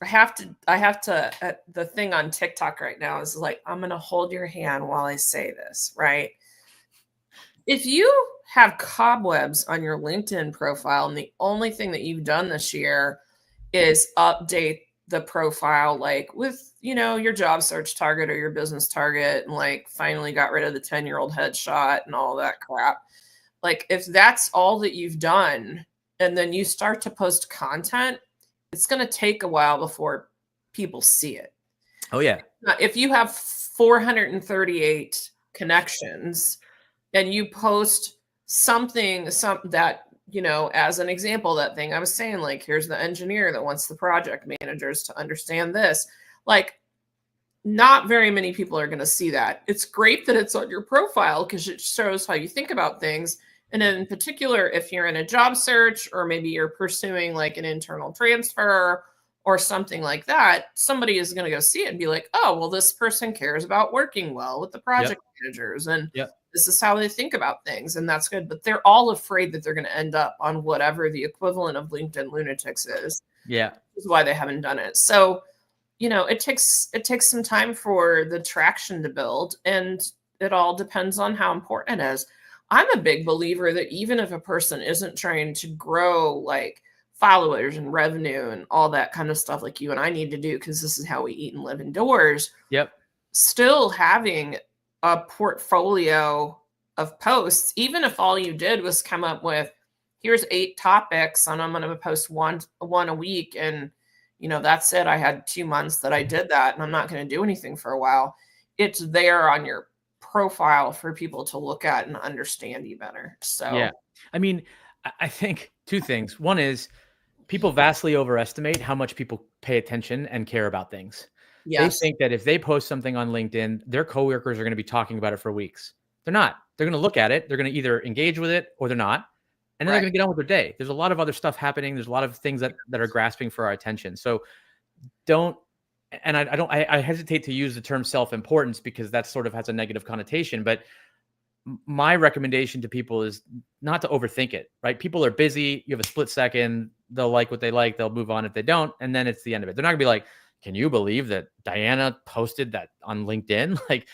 [SPEAKER 2] I have to, the thing on TikTok right now is like, I'm going to hold your hand while I say this, right? If you have cobwebs on your LinkedIn profile and the only thing that you've done this year is update the profile, like with, your job search target or your business target, and like finally got rid of the 10-year-old headshot and all that crap. Like if that's all that you've done and then you start to post content, it's going to take a while before people see it.
[SPEAKER 1] Oh yeah.
[SPEAKER 2] If you have 438 connections and you post something that, as an example, that thing I was saying, like, here's the engineer that wants the project managers to understand this. Like, not very many people are going to see that. It's great that it's on your profile because it shows how you think about things. And in particular, if you're in a job search or maybe you're pursuing like an internal transfer or something like that, somebody is going to go see it and be like, oh, well, this person cares about working well with the project managers. And this is how they think about things. And that's good. But they're all afraid that they're going to end up on whatever the equivalent of LinkedIn lunatics is.
[SPEAKER 1] Yeah.
[SPEAKER 2] This is why they haven't done it. So, it takes some time for the traction to build, and it all depends on how important it is. I'm a big believer that even if a person isn't trying to grow like followers and revenue and all that kind of stuff like you and I need to do, because this is how we eat and live indoors.
[SPEAKER 1] Yep.
[SPEAKER 2] Still having a portfolio of posts, even if all you did was come up with, here's 8 topics and I'm going to post one a week. And, that's it. I had 2 months that I did that and I'm not going to do anything for a while. It's there on your profile for people to look at and understand you better. So,
[SPEAKER 1] yeah, I mean, I think 2 things. One is people vastly overestimate how much people pay attention and care about things. Yes. They think that if they post something on LinkedIn, their coworkers are going to be talking about it for weeks. They're not. They're going to look at it. They're going to either engage with it or they're not. And then they're going to get on with their day. There's a lot of other stuff happening. There's a lot of things that are grasping for our attention. So don't and I hesitate to use the term self-importance because that sort of has a negative connotation, but my recommendation to people is not to overthink it, right? People are busy. You have a split second. They'll like what they like. They'll move on if they don't. And then it's the end of it. They're not gonna be like, can you believe that Diana posted that on LinkedIn? Like,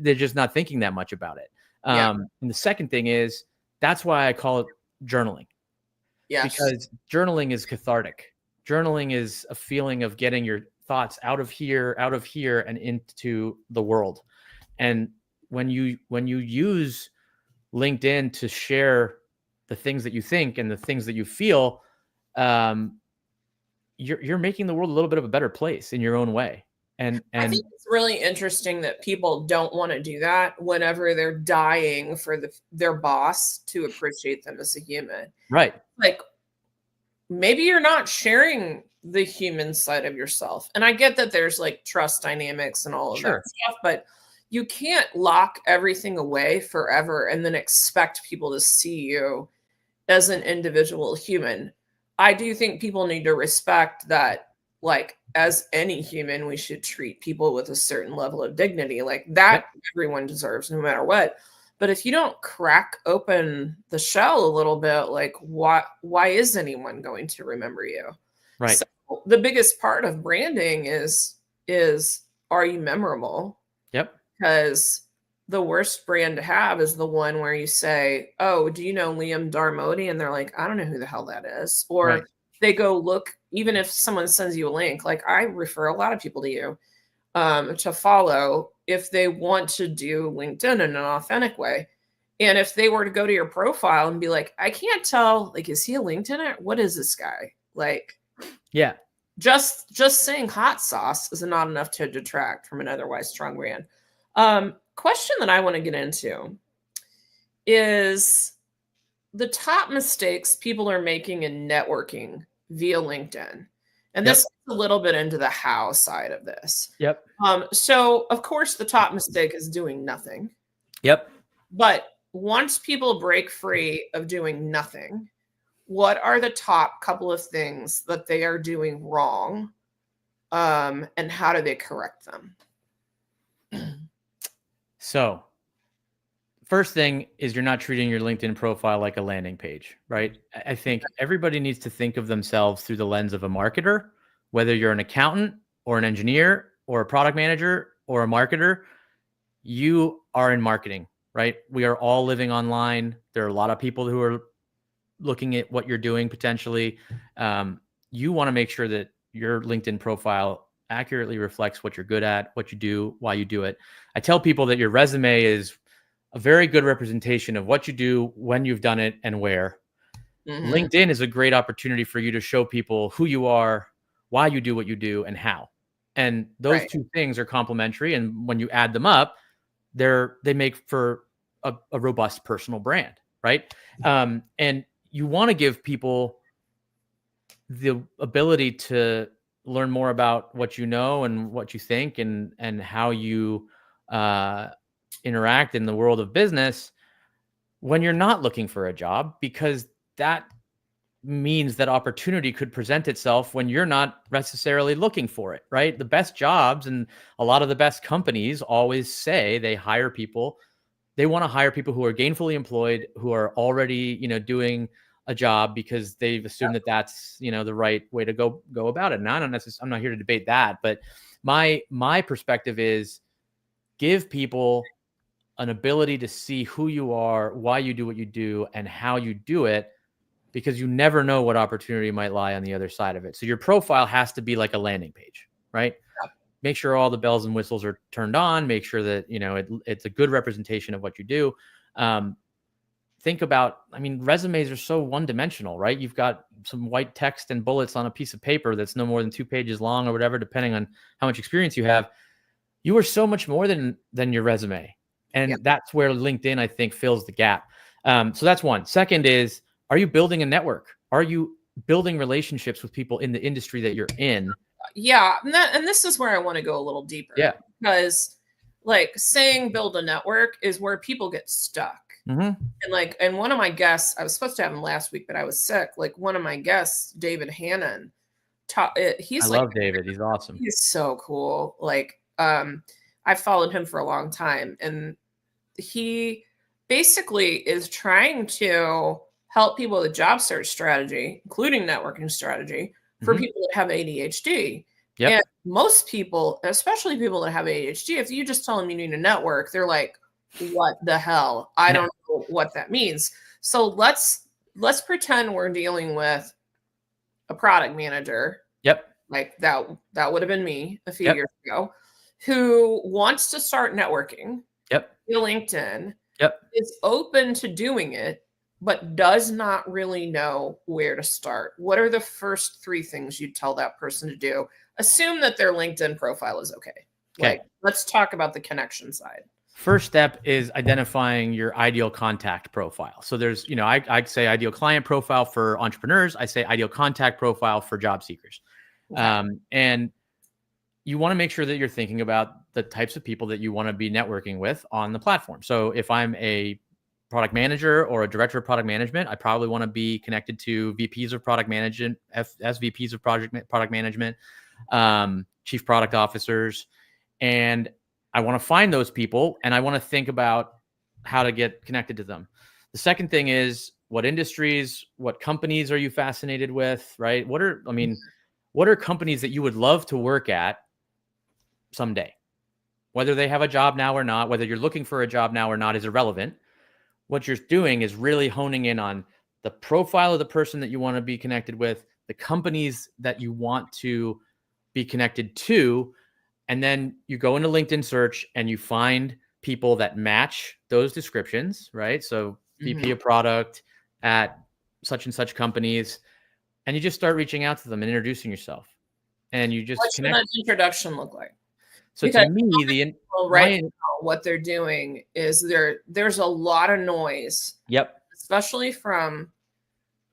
[SPEAKER 1] they're just not thinking that much about it.
[SPEAKER 2] Yeah.
[SPEAKER 1] And the second thing is, that's why I call it journaling.
[SPEAKER 2] Yes.
[SPEAKER 1] Because journaling is cathartic. Journaling is a feeling of getting your thoughts out of here, and into the world. And when you use LinkedIn to share the things that you think and the things that you feel, you're making the world a little bit of a better place in your own way. And
[SPEAKER 2] I think it's really interesting that people don't want to do that whenever they're dying for their boss to appreciate them as a human.
[SPEAKER 1] right.
[SPEAKER 2] Like, maybe you're not sharing the human side of yourself. And I get that there's like trust dynamics and all of
[SPEAKER 1] Sure.
[SPEAKER 2] that stuff, but you can't lock everything away forever and then expect people to see you as an individual human. I do think people need to respect that, like, as any human, we should treat people with a certain level of dignity. Like that,
[SPEAKER 1] Yep.
[SPEAKER 2] everyone deserves, no matter what. But if you don't crack open the shell a little bit, like why is anyone going to remember you?
[SPEAKER 1] Right.
[SPEAKER 2] So the biggest part of branding is are you memorable?
[SPEAKER 1] Yep.
[SPEAKER 2] Because the worst brand to have is the one where you say, "Oh, do you know Liam Darmody?" And they're like, "I don't know who the hell that is." Or
[SPEAKER 1] Right.
[SPEAKER 2] they go look, even if someone sends you a link, like I refer a lot of people to you to follow if they want to do LinkedIn in an authentic way. And if they were to go to your profile and be like, I can't tell, like, is he a LinkedIner? What is this guy? Like,
[SPEAKER 1] Yeah.
[SPEAKER 2] just saying hot sauce is not enough to detract from an otherwise strong brand. Question that I want to get into is the top mistakes people are making in networking via LinkedIn. And
[SPEAKER 1] Yep.
[SPEAKER 2] this is a little bit into the how side of this.
[SPEAKER 1] Yep.
[SPEAKER 2] So of course the top mistake is doing nothing.
[SPEAKER 1] Yep.
[SPEAKER 2] But once people break free of doing nothing, what are the top couple of things that they are doing wrong? And how do they correct them?
[SPEAKER 1] So, first thing is, you're not treating your LinkedIn profile like a landing page, right? I think everybody needs to think of themselves through the lens of a marketer, whether you're an accountant or an engineer or a product manager or a marketer. You are in marketing, right? We are all living online. There are a lot of people who are looking at what you're doing potentially. You want to make sure that your LinkedIn profile accurately reflects what you're good at, what you do, why you do it. I tell people that your resume is a very good representation of what you do, when you've done it, and where.
[SPEAKER 2] Mm-hmm.
[SPEAKER 1] LinkedIn is a great opportunity for you to show people who you are, why you do what you do, and how. And those two things are complementary. And when you add them up, they make for a robust personal brand, right? And you want to give people the ability to learn more about what you know and what you think and how you interact in the world of business when you're not looking for a job, because that means that opportunity could present itself when you're not necessarily looking for it, right? The best jobs and a lot of the best companies always say they hire people. They want to hire people who are gainfully employed, who are already, doing a job, because they've assumed that that's, the right way to go about it. And I'm not here to debate that, but my perspective is, give people an ability to see who you are, why you do what you do, and how you do it, because you never know what opportunity might lie on the other side of it. So your profile has to be like a landing page, right? Make sure all the bells and whistles are turned on. Make sure that, it's a good representation of what you do. Think about, resumes are so one-dimensional, right? You've got some white text and bullets on a piece of paper that's no more than 2 pages long or whatever, depending on how much experience you have. You are so much more than your resume. And that's where LinkedIn, I think, fills the gap. So that's one. Second is, are you building a network? Are you building relationships with people in the industry that you're in?
[SPEAKER 2] Yeah. And this is where I want to go a little deeper.
[SPEAKER 1] Yeah.
[SPEAKER 2] Because like saying build a network is where people get stuck.
[SPEAKER 1] Mm-hmm.
[SPEAKER 2] And one of my guests, I was supposed to have him last week, but I was sick. Like one of my guests, David Hannon,
[SPEAKER 1] I
[SPEAKER 2] he's like,
[SPEAKER 1] love David. He's awesome.
[SPEAKER 2] he's so cool. Like, I followed him for a long time, and he basically is trying to help people with job search strategy, including networking strategy for people that have ADHD.
[SPEAKER 1] Yep.
[SPEAKER 2] And most people, especially people that have ADHD, if you just tell them you need a network, they're like, what the hell? I don't know what that means. So let's pretend we're dealing with a product manager.
[SPEAKER 1] Yep.
[SPEAKER 2] Like that would have been me a few years ago, who wants to start networking.
[SPEAKER 1] Yep.
[SPEAKER 2] LinkedIn.
[SPEAKER 1] Yep.
[SPEAKER 2] Is open to doing it, but does not really know where to start. What are the first 3 things you'd tell that person to do? Assume that their LinkedIn profile is okay. Like, let's talk about the connection side.
[SPEAKER 1] First step is identifying your ideal contact profile. So there's, I say ideal client profile for entrepreneurs. I say ideal contact profile for job seekers. Okay. And you want to make sure that you're thinking about the types of people that you want to be networking with on the platform. So if I'm a product manager or a director of product management, I probably want to be connected to VPs of product management, SVPs of product management, chief product officers. And I want to find those people, and I want to think about how to get connected to them. The second thing is, what industries, what companies are you fascinated with, right? What are companies that you would love to work at someday? Whether they have a job now or not, whether you're looking for a job now or not is irrelevant. What you're doing is really honing in on the profile of the person that you want to be connected with, the companies that you want to be connected to, and then you go into LinkedIn search and you find people that match those descriptions, right? So VP of product at such and such companies, and you just start reaching out to them and introducing yourself. And you just
[SPEAKER 2] what should that introduction look like?
[SPEAKER 1] So because to me,
[SPEAKER 2] what they're doing is there's a lot of noise.
[SPEAKER 1] Yep.
[SPEAKER 2] Especially from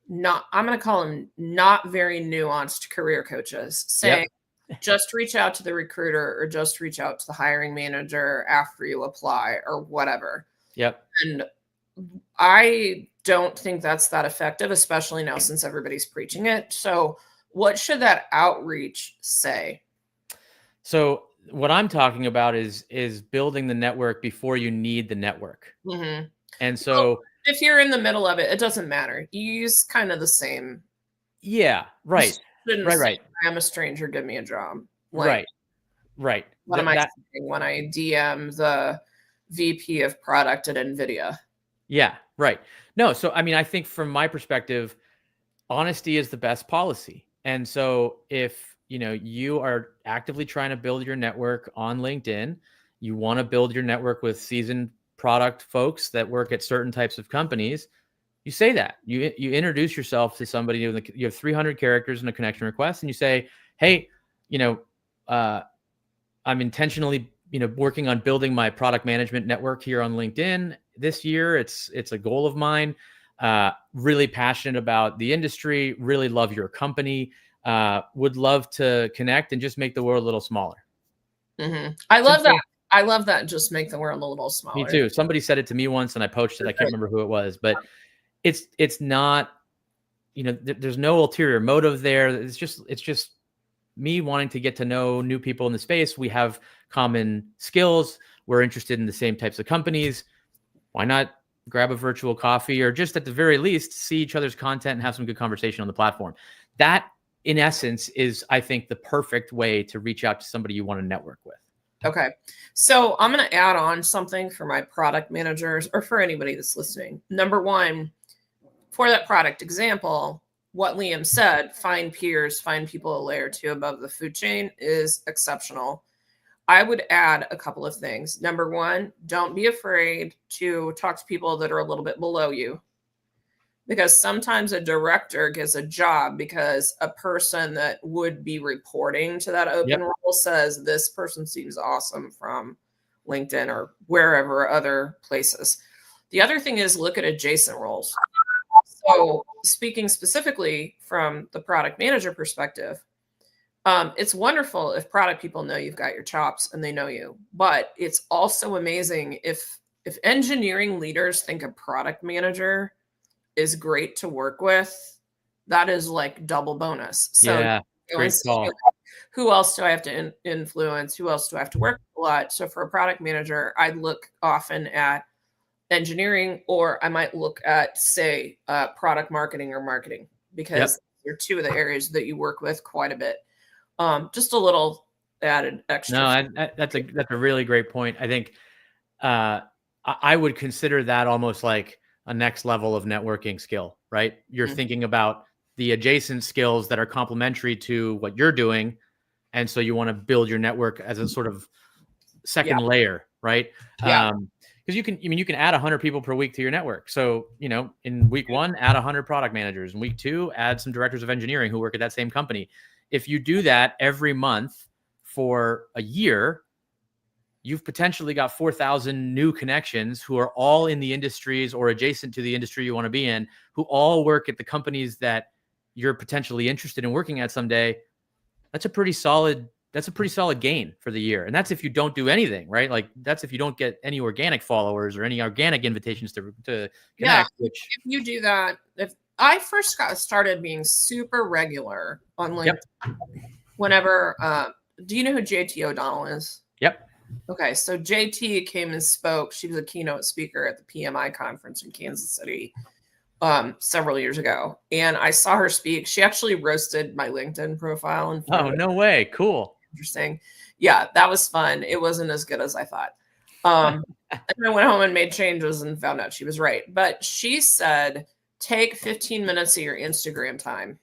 [SPEAKER 2] I'm going to call them not very nuanced career coaches saying, just reach out to the recruiter or just reach out to the hiring manager after you apply or whatever.
[SPEAKER 1] Yep.
[SPEAKER 2] And I don't think that's that effective, especially now since everybody's preaching it. So what should that outreach say?
[SPEAKER 1] So what I'm talking about is building the network before you need the network. And so
[SPEAKER 2] if you're in the middle of it, it doesn't matter. You use kind of the same.
[SPEAKER 1] Yeah. Right. Right.
[SPEAKER 2] I'm a stranger. Give me a job.
[SPEAKER 1] Like, right.
[SPEAKER 2] What am I saying when I DM the VP of product at NVIDIA?
[SPEAKER 1] Yeah. Right. No. So, I mean, I think from my perspective, honesty is the best policy. And so if, you are actively trying to build your network on LinkedIn, you want to build your network with seasoned product folks that work at certain types of companies, you say that. You introduce yourself to somebody, you have 300 characters in a connection request, and you say, hey, I'm intentionally, working on building my product management network here on LinkedIn this year. It's a goal of mine. Really passionate about the industry, really love your company. Would love to connect and just make the world a little smaller.
[SPEAKER 2] I love that. I love that. Just make the world a little smaller.
[SPEAKER 1] Me too. Somebody said it to me once and I poached it. I can't remember who it was, but it's not, there's no ulterior motive there. It's just me wanting to get to know new people in the space. We have common skills. We're interested in the same types of companies. Why not grab a virtual coffee, or just at the very least see each other's content and have some good conversation on the platform? That, in essence, is, I think, the perfect way to reach out to somebody you want to network with.
[SPEAKER 2] Okay. So I'm going to add on something for my product managers or for anybody that's listening. Number one, for that product example, what Liam said, find peers, find people a layer or 2 above the food chain, is exceptional. I would add a couple of things. Number one, don't be afraid to talk to people that are a little bit below you, because sometimes a director gets a job because a person that would be reporting to that open role says, this person seems awesome from LinkedIn or wherever other places. The other thing is look at adjacent roles. So speaking specifically from the product manager perspective, it's wonderful if product people know you've got your chops and they know you, but it's also amazing if engineering leaders think a product manager is great to work with. That is like double bonus. So
[SPEAKER 1] Great call.
[SPEAKER 2] Who else do I have to influence? Who else do I have to work with a lot? So for a product manager, I'd look often at engineering, or I might look at, say, product marketing or marketing, because they're two of the areas that you work with quite a bit. Just a little added extra.
[SPEAKER 1] No, that's a really great point. I think I would consider that almost like a next level of networking skill, right? You're thinking about the adjacent skills that are complementary to what you're doing. And so you want to build your network as a sort of second layer, right?
[SPEAKER 2] Yeah.
[SPEAKER 1] Because you can add 100 people per week to your network. So, in week 1, add 100 product managers. In week 2, add some directors of engineering who work at that same company. If you do that every month for a year, you've potentially got 4,000 new connections who are all in the industries or adjacent to the industry you want to be in, who all work at the companies that you're potentially interested in working at someday. That's a pretty solid gain for the year. And that's if you don't do anything, right? Like that's if you don't get any organic followers or any organic invitations to connect.
[SPEAKER 2] Yeah, if you do that, if I first got started being super regular on LinkedIn, whenever, do you know who JT O'Donnell is?
[SPEAKER 1] Yep.
[SPEAKER 2] Okay, so JT came and spoke. She was a keynote speaker at the PMI conference in Kansas City several years ago, and I saw her speak. She actually roasted my LinkedIn profile. And
[SPEAKER 1] oh, no way. Cool.
[SPEAKER 2] Interesting. Yeah, that was fun. It wasn't as good as I thought. And I went home and made changes and found out she was right. But she said, take 15 minutes of your Instagram time.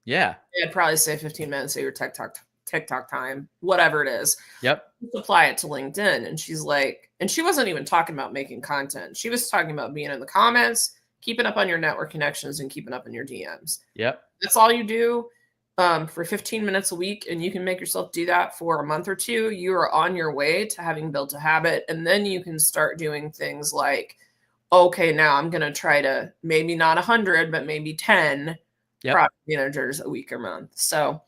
[SPEAKER 1] Yeah.
[SPEAKER 2] I'd probably say 15 minutes of your TikTok time, whatever it is.
[SPEAKER 1] Yep.
[SPEAKER 2] Apply it to LinkedIn. And she's like, and she wasn't even talking about making content. She was talking about being in the comments, keeping up on your network connections, and keeping up in your DMs.
[SPEAKER 1] Yep.
[SPEAKER 2] That's all you do for 15 minutes a week, and you can make yourself do that for a month or two. You are on your way to having built a habit, and then you can start doing things like, okay, now I'm going to try to maybe not 100, but maybe 10 product managers a week or month. So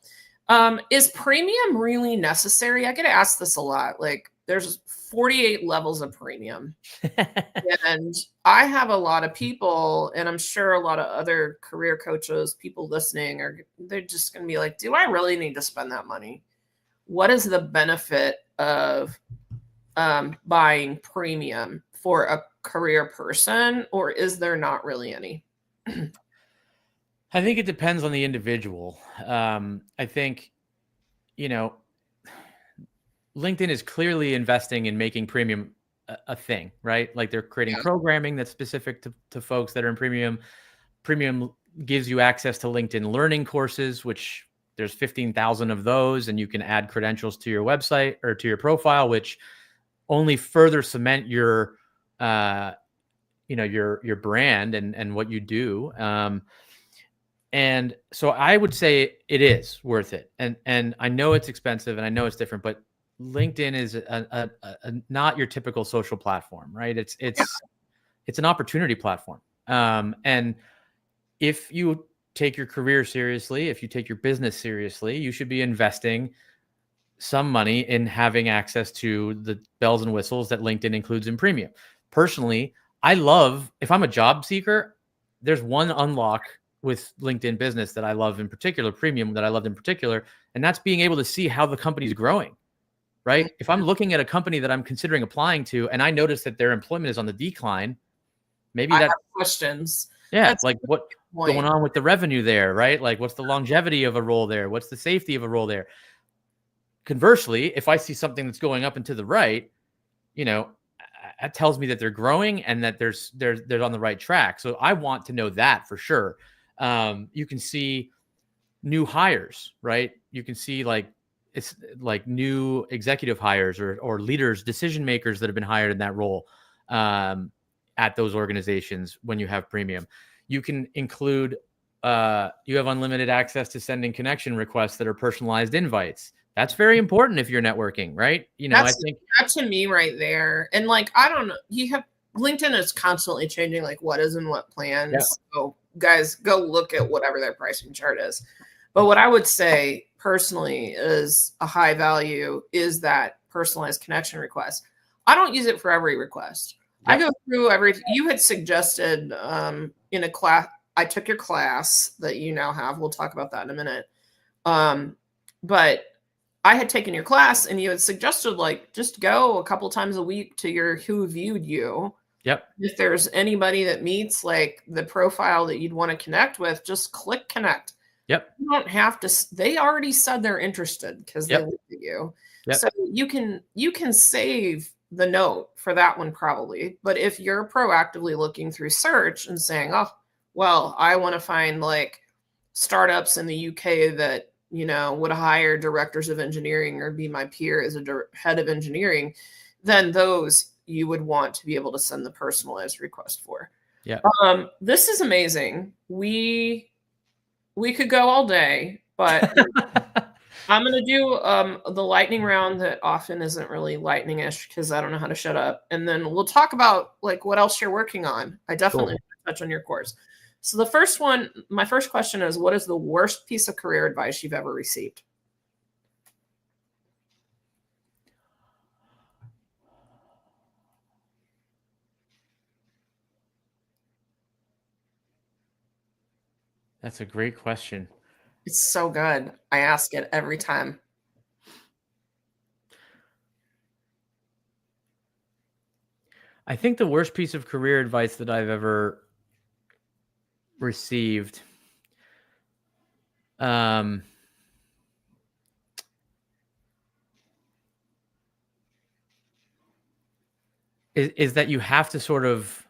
[SPEAKER 2] is premium really necessary? I get asked this a lot. Like there's 48 levels of premium. And I have a lot of people, and I'm sure a lot of other career coaches, people listening, they're just going to be like, do I really need to spend that money? What is the benefit of buying premium for a career person, or is there not really any?
[SPEAKER 1] I think it depends on the individual. I think, LinkedIn is clearly investing in making premium a thing, right? Like they're creating programming that's specific to folks that are in premium. Premium gives you access to LinkedIn learning courses, which there's 15,000 of those, and you can add credentials to your website or to your profile, which only further cement your, your brand and what you do. And so I would say it is worth it. And I know it's expensive and I know it's different, but LinkedIn is a not your typical social platform, right? It's an opportunity platform. And if you take your career seriously, if you take your business seriously, you should be investing some money in having access to the bells and whistles that LinkedIn includes in premium. Personally, if I'm a job seeker, there's one unlock with LinkedIn Business that I love in particular, premium that I loved in particular, and that's being able to see how the company's growing, right? If I'm looking at a company that I'm considering applying to and I notice that their employment is on the decline, maybe I
[SPEAKER 2] have questions.
[SPEAKER 1] Yeah, that's like what's going on with the revenue there, right? Like what's the longevity of a role there? What's the safety of a role there? Conversely, if I see something that's going up and to the right, that tells me that they're growing and that they're on the right track. So I want to know that for sure. You can see new hires, right? You can see it's like new executive hires or leaders, decision makers that have been hired in that role at those organizations. When you have premium, you can include, you have unlimited access to sending connection requests that are personalized invites. That's very important if you're networking, right? I think
[SPEAKER 2] that to me right there. And I don't know, LinkedIn is constantly changing what is and what plans.
[SPEAKER 1] Yeah.
[SPEAKER 2] So guys, go look at whatever their pricing chart is. But what I would say personally is a high value is that personalized connection request. I don't use it for every request. Yep. I go through you had suggested in a class, I took your class that you now have. We'll talk about that in a minute. But I had taken your class and you had suggested like just go a couple times a week to your who viewed you.
[SPEAKER 1] Yep.
[SPEAKER 2] If there's anybody that meets like the profile that you'd want to connect with, just click connect.
[SPEAKER 1] Yep.
[SPEAKER 2] You don't have to, they already said they're interested because they
[SPEAKER 1] Yep.
[SPEAKER 2] looked at you.
[SPEAKER 1] Yep.
[SPEAKER 2] So you can save the note for that one probably. But if you're proactively looking through search and saying, oh, well, I want to find like startups in the UK that, you know, would hire directors of engineering or be my peer as a head of engineering, then those you would want to be able to send the personalized request for.
[SPEAKER 1] Yeah.
[SPEAKER 2] This is amazing. We could go all day, but I'm going to do the lightning round that often isn't really lightning-ish because I don't know how to shut up. And then we'll talk about like what else you're working on. I definitely want to touch on your course. So the first one, my first question is, what is the worst piece of career advice you've ever received?
[SPEAKER 1] That's a great question.
[SPEAKER 2] It's so good. I ask it every time.
[SPEAKER 1] I think the worst piece of career advice that I've ever received is that you have to sort of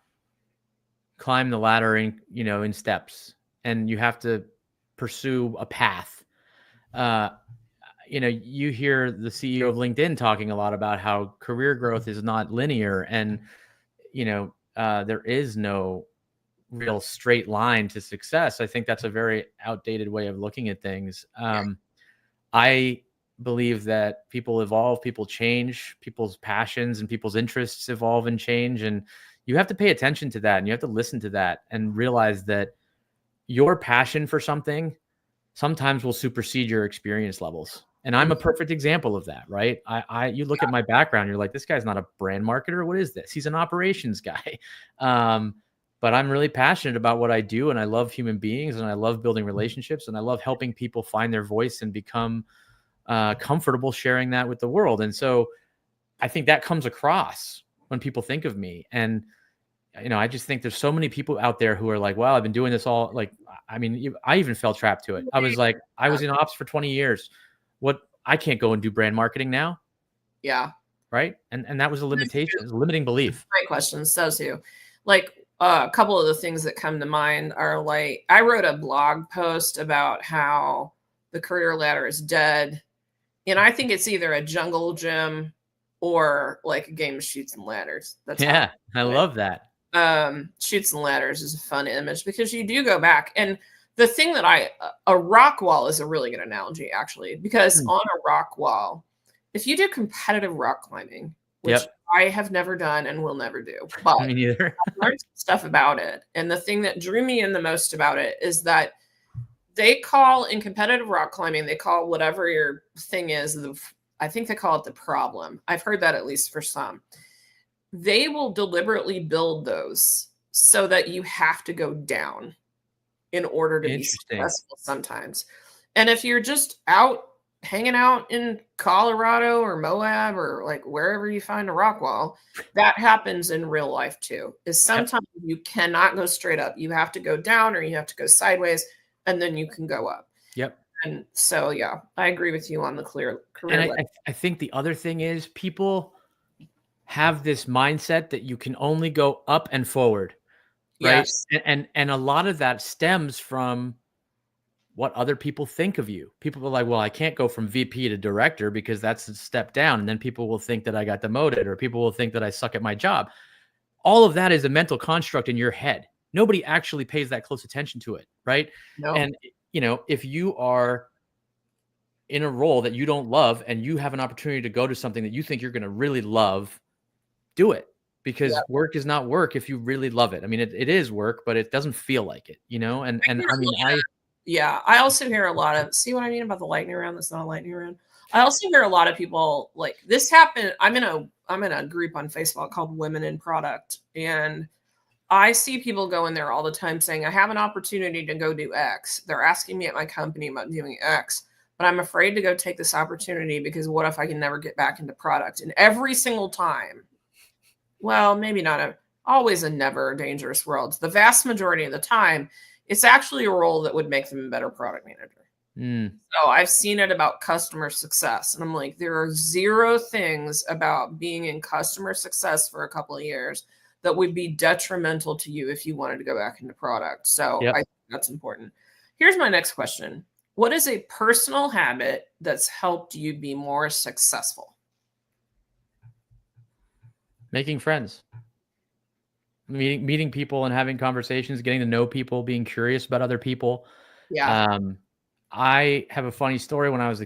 [SPEAKER 1] climb the ladder in, you know, in steps, and you have to pursue a path. You know, you hear the CEO of LinkedIn talking a lot about how career growth is not linear, and you know, there is no real straight line to success. I think that's a very outdated way of looking at things. I believe that people evolve, people change, people's passions and people's interests evolve and change. And you have to pay attention to that, and you have to listen to that and realize that your passion for something sometimes will supersede your experience levels. And I'm a perfect example of that, right? You look at my background, you're like, this guy's not a brand marketer. What is this? He's an operations guy. But I'm really passionate about what I do, and I love human beings, and I love building relationships, and I love helping people find their voice and become comfortable sharing that with the world. And so I think that comes across when people think of me. And you know, I just think there's so many people out there who are like, well, I've been doing this all, like, I mean, I even fell trapped to it. I was like, I was in ops for 20 years. I can't go and do brand marketing now.
[SPEAKER 2] Yeah.
[SPEAKER 1] Right. And that was a limitation, a limiting belief.
[SPEAKER 2] Great question. So too. Like a couple of the things that come to mind are like, I wrote a blog post about how the career ladder is dead. And I think it's either a jungle gym or like a game of shoots and ladders. That's
[SPEAKER 1] I love that.
[SPEAKER 2] Shoots and ladders is a fun image because you do go back. And the thing that a rock wall is a really good analogy, actually, because on a rock wall, if you do competitive rock climbing, which I have never done and will never do, but
[SPEAKER 1] me neither.
[SPEAKER 2] I learned some stuff about it. And the thing that drew me in the most about it is that they call, in competitive rock climbing, they call whatever your thing is, I think they call it the problem. I've heard that at least for some. They will deliberately build those so that you have to go down in order to be successful sometimes. And if you're just out hanging out in Colorado or Moab or like wherever you find a rock wall, that happens in real life too. Is sometimes you cannot go straight up. You have to go down or you have to go sideways, and then you can go up.
[SPEAKER 1] Yep.
[SPEAKER 2] And so, yeah, I agree with you on the career.
[SPEAKER 1] And I think the other thing is people have this mindset that you can only go up and forward, right?
[SPEAKER 2] Yes.
[SPEAKER 1] And a lot of that stems from what other people think of you. People are like, well, I can't go from VP to director because that's a step down. And then people will think that I got demoted, or people will think that I suck at my job. All of that is a mental construct in your head. Nobody actually pays that close attention to it, right?
[SPEAKER 2] No.
[SPEAKER 1] And, you know, if you are in a role that you don't love and you have an opportunity to go to something that you think you're going to really love, do it, because work is not work if you really love it. I mean, it is work, but it doesn't feel like it, you know? And I mean,
[SPEAKER 2] I also hear a lot of, see what I mean about the lightning round? That's not a lightning round. I also hear a lot of people like this happened. I'm in a group on Facebook called Women in Product. And I see people go in there all the time saying, I have an opportunity to go do X. They're asking me at my company about doing X, but I'm afraid to go take this opportunity because what if I can never get back into product? And every single time, well, maybe not always a never dangerous world. The vast majority of the time, it's actually a role that would make them a better product manager. So I've seen it about customer success. And I'm like, there are zero things about being in customer success for a couple of years that would be detrimental to you if you wanted to go back into product. So I think that's important. Here's my next question. What is a personal habit that's helped you be more successful?
[SPEAKER 1] Making friends. Meeting people and having conversations, getting to know people, being curious about other people.
[SPEAKER 2] Yeah.
[SPEAKER 1] I have a funny story. When I was,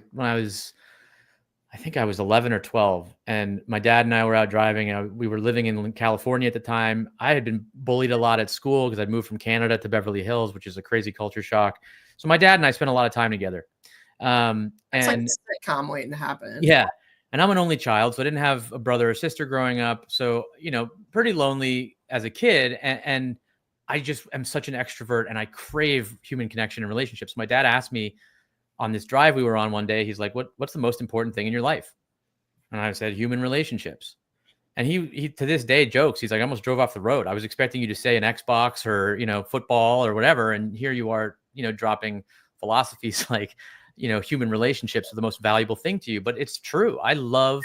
[SPEAKER 1] I think I was 11 or 12, and my dad and I were out driving, and we were living in California at the time. I had been bullied a lot at school because I'd moved from Canada to Beverly Hills, which is a crazy culture shock. So my dad and I spent a lot of time together.
[SPEAKER 2] It's like
[SPEAKER 1] And
[SPEAKER 2] a sitcom waiting to happen.
[SPEAKER 1] yeah. And I'm an only child, so I didn't have a brother or sister growing up. So, pretty lonely as a kid. And I just am such an extrovert, and I crave human connection and relationships. My dad asked me on this drive we were on one day, he's like, what's the most important thing in your life? And I said, human relationships. And he to this day jokes. He's like, I almost drove off the road. I was expecting you to say an Xbox or, football or whatever. And here you are, dropping philosophies like, human relationships are the most valuable thing to you. But it's true. I love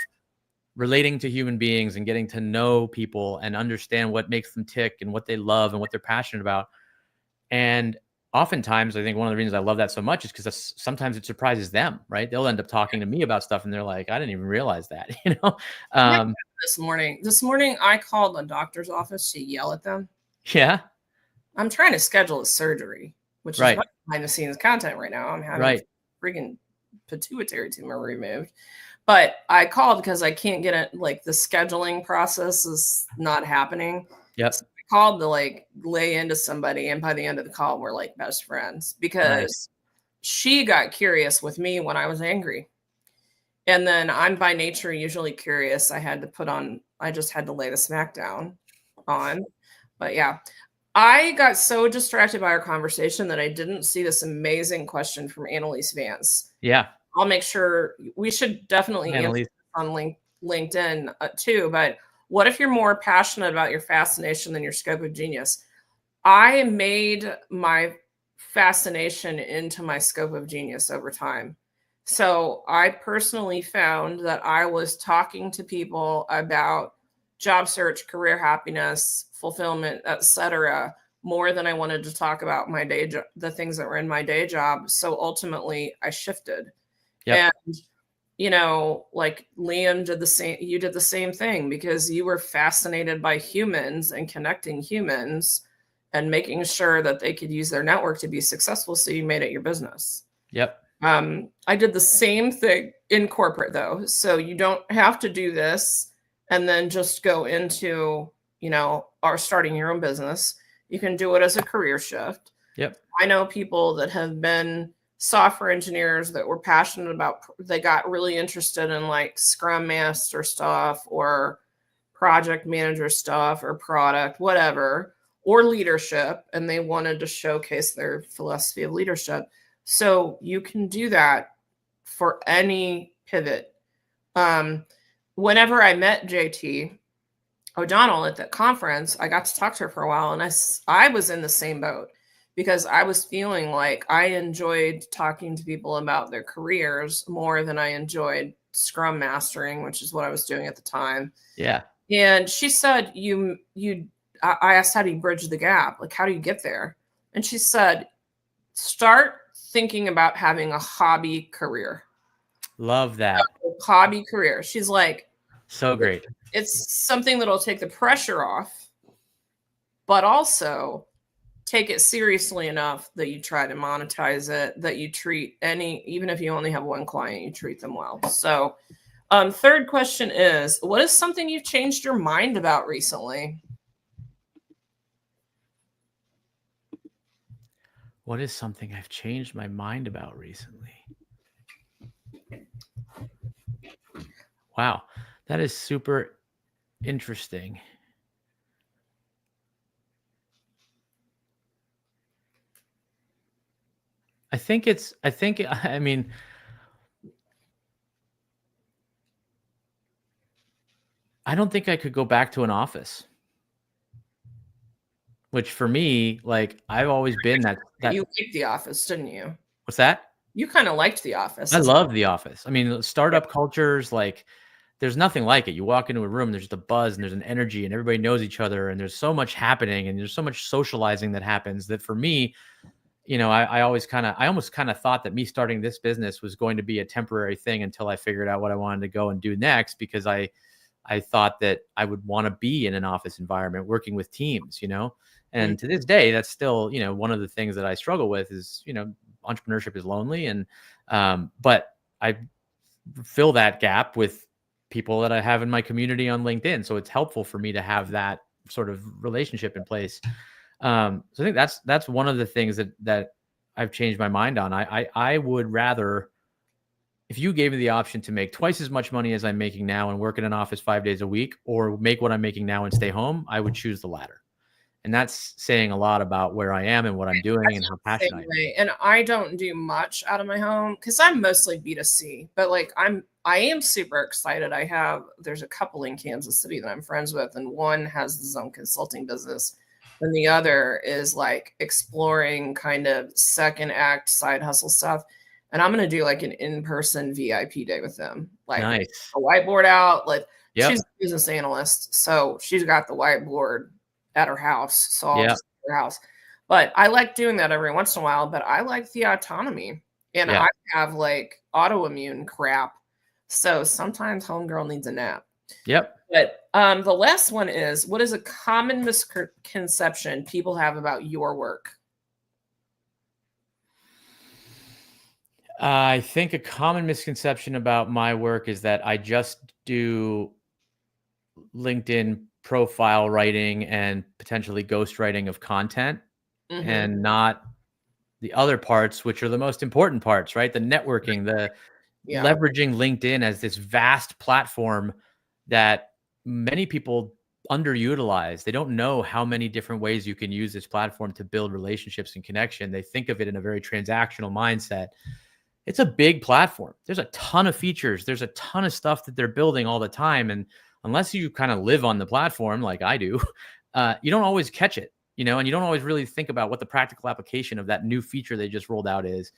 [SPEAKER 1] relating to human beings and getting to know people and understand what makes them tick and what they love and what they're passionate about. And oftentimes, I think one of the reasons I love that so much is because sometimes it surprises them, right? They'll end up talking to me about stuff and they're like, I didn't even realize that,
[SPEAKER 2] This morning, I called the doctor's office to yell at them.
[SPEAKER 1] Yeah.
[SPEAKER 2] I'm trying to schedule a surgery, which is behind the scenes content right now. I'm having freaking pituitary tumor removed. But I called because I can't get it. Like, the scheduling process is not happening.
[SPEAKER 1] Yep.
[SPEAKER 2] So I called to lay into somebody. And by the end of the call, we're like best friends because she got curious with me when I was angry. And then I'm by nature usually curious. I just had to lay the smack down on. But yeah, I got so distracted by our conversation that I didn't see this amazing question from Annalise Vance.
[SPEAKER 1] Yeah.
[SPEAKER 2] I'll make sure we should definitely answer on LinkedIn too. But what if you're more passionate about your fascination than your scope of genius? I made my fascination into my scope of genius over time. So I personally found that I was talking to people about job search, career happiness, fulfillment, etc., more than I wanted to talk about my day job, the things that were in my day job. So ultimately, I shifted.
[SPEAKER 1] Yep.
[SPEAKER 2] And like Liam did the same. You did the same thing because you were fascinated by humans and connecting humans and making sure that they could use their network to be successful. So you made it your business.
[SPEAKER 1] Yep.
[SPEAKER 2] I did the same thing in corporate though. So you don't have to do this and then just go into, or starting your own business. You can do it as a career shift.
[SPEAKER 1] Yep.
[SPEAKER 2] I know people that have been software engineers that were passionate about, they got really interested in like Scrum Master stuff or project manager stuff or product, whatever, or leadership. And they wanted to showcase their philosophy of leadership. So you can do that for any pivot. Whenever I met JT O'Donnell at that conference, I got to talk to her for a while, and I was in the same boat because I was feeling like I enjoyed talking to people about their careers more than I enjoyed Scrum mastering, which is what I was doing at the time.
[SPEAKER 1] Yeah.
[SPEAKER 2] And she said, I asked, how do you bridge the gap? Like, how do you get there? And she said, start thinking about having a hobby career.
[SPEAKER 1] Love that.
[SPEAKER 2] Hobby career. She's like,
[SPEAKER 1] so great.
[SPEAKER 2] It's something that'll take the pressure off, but also take it seriously enough that you try to monetize it, that you treat even if you only have one client, you treat them well. So, third question is, what is something you've changed your mind about recently?
[SPEAKER 1] What is something I've changed my mind about recently? Wow, that is super interesting. I mean, I don't think I could go back to an office. Which for me, like I've always been that.
[SPEAKER 2] You liked The Office, didn't you?
[SPEAKER 1] What's that?
[SPEAKER 2] You kind of liked The Office.
[SPEAKER 1] I love The Office. I mean, startup cultures, like there's nothing like it. You walk into a room, there's just a buzz and there's an energy and everybody knows each other and there's so much happening and there's so much socializing that happens that for me, I almost kind of thought that me starting this business was going to be a temporary thing until I figured out what I wanted to go and do next, because I thought that I would want to be in an office environment working with teams, and to this day, that's still, one of the things that I struggle with is, entrepreneurship is lonely. And, but I fill that gap with people that I have in my community on LinkedIn. So it's helpful for me to have that sort of relationship in place. So I think that's one of the things that I've changed my mind on. I would rather, if you gave me the option to make twice as much money as I'm making now and work in an office 5 days a week, or make what I'm making now and stay home, I would choose the latter. And that's saying a lot about where I am and what I'm doing and how passionate I am.
[SPEAKER 2] And I don't do much out of my home because I'm mostly B2C, but like I am super excited. There's a couple in Kansas City that I'm friends with, and one has his own consulting business, and the other is like exploring kind of second act side hustle stuff. And I'm going to do like an in-person VIP day with them, like
[SPEAKER 1] Nice.
[SPEAKER 2] a whiteboard out. Like
[SPEAKER 1] Yep.
[SPEAKER 2] She's a business analyst, so she's got the whiteboard at her house. So I'll just go to her house. But I like doing that every once in a while, but I like the autonomy. And I have like autoimmune crap. So sometimes homegirl needs a nap.
[SPEAKER 1] Yep.
[SPEAKER 2] But the last one is, what is a common misconception people have about your work?
[SPEAKER 1] I think a common misconception about my work is that I just do LinkedIn profile writing and potentially ghostwriting of content, and not the other parts, which are the most important parts, right? The networking, the leveraging LinkedIn as this vast platform that many people underutilize. They don't know how many different ways you can use this platform to build relationships and connection. They think of it in a very transactional mindset. It's a big platform. There's a ton of features. There's a ton of stuff that they're building all the time. And unless you kind of live on the platform like I do, you don't always catch it, and you don't always really think about what the practical application of that new feature they just rolled out is.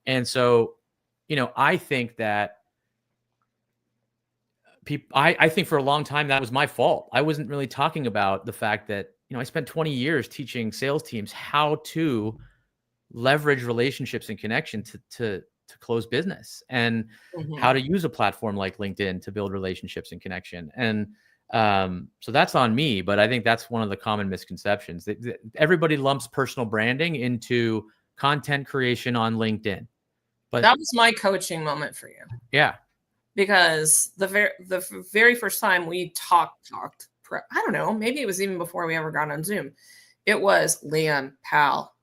[SPEAKER 1] And so, I think that I think for a long time that was my fault. I wasn't really talking about the fact that, I spent 20 years teaching sales teams how to leverage relationships and connection to close business, and how to use a platform like LinkedIn to build relationships and connection. And so that's on me, but I think that's one of the common misconceptions. Everybody lumps personal branding into content creation on LinkedIn. But
[SPEAKER 2] that was my coaching moment for you.
[SPEAKER 1] Yeah.
[SPEAKER 2] Because the very first time we talked, I don't know, maybe it was even before we ever got on Zoom. It was, Liam, pal,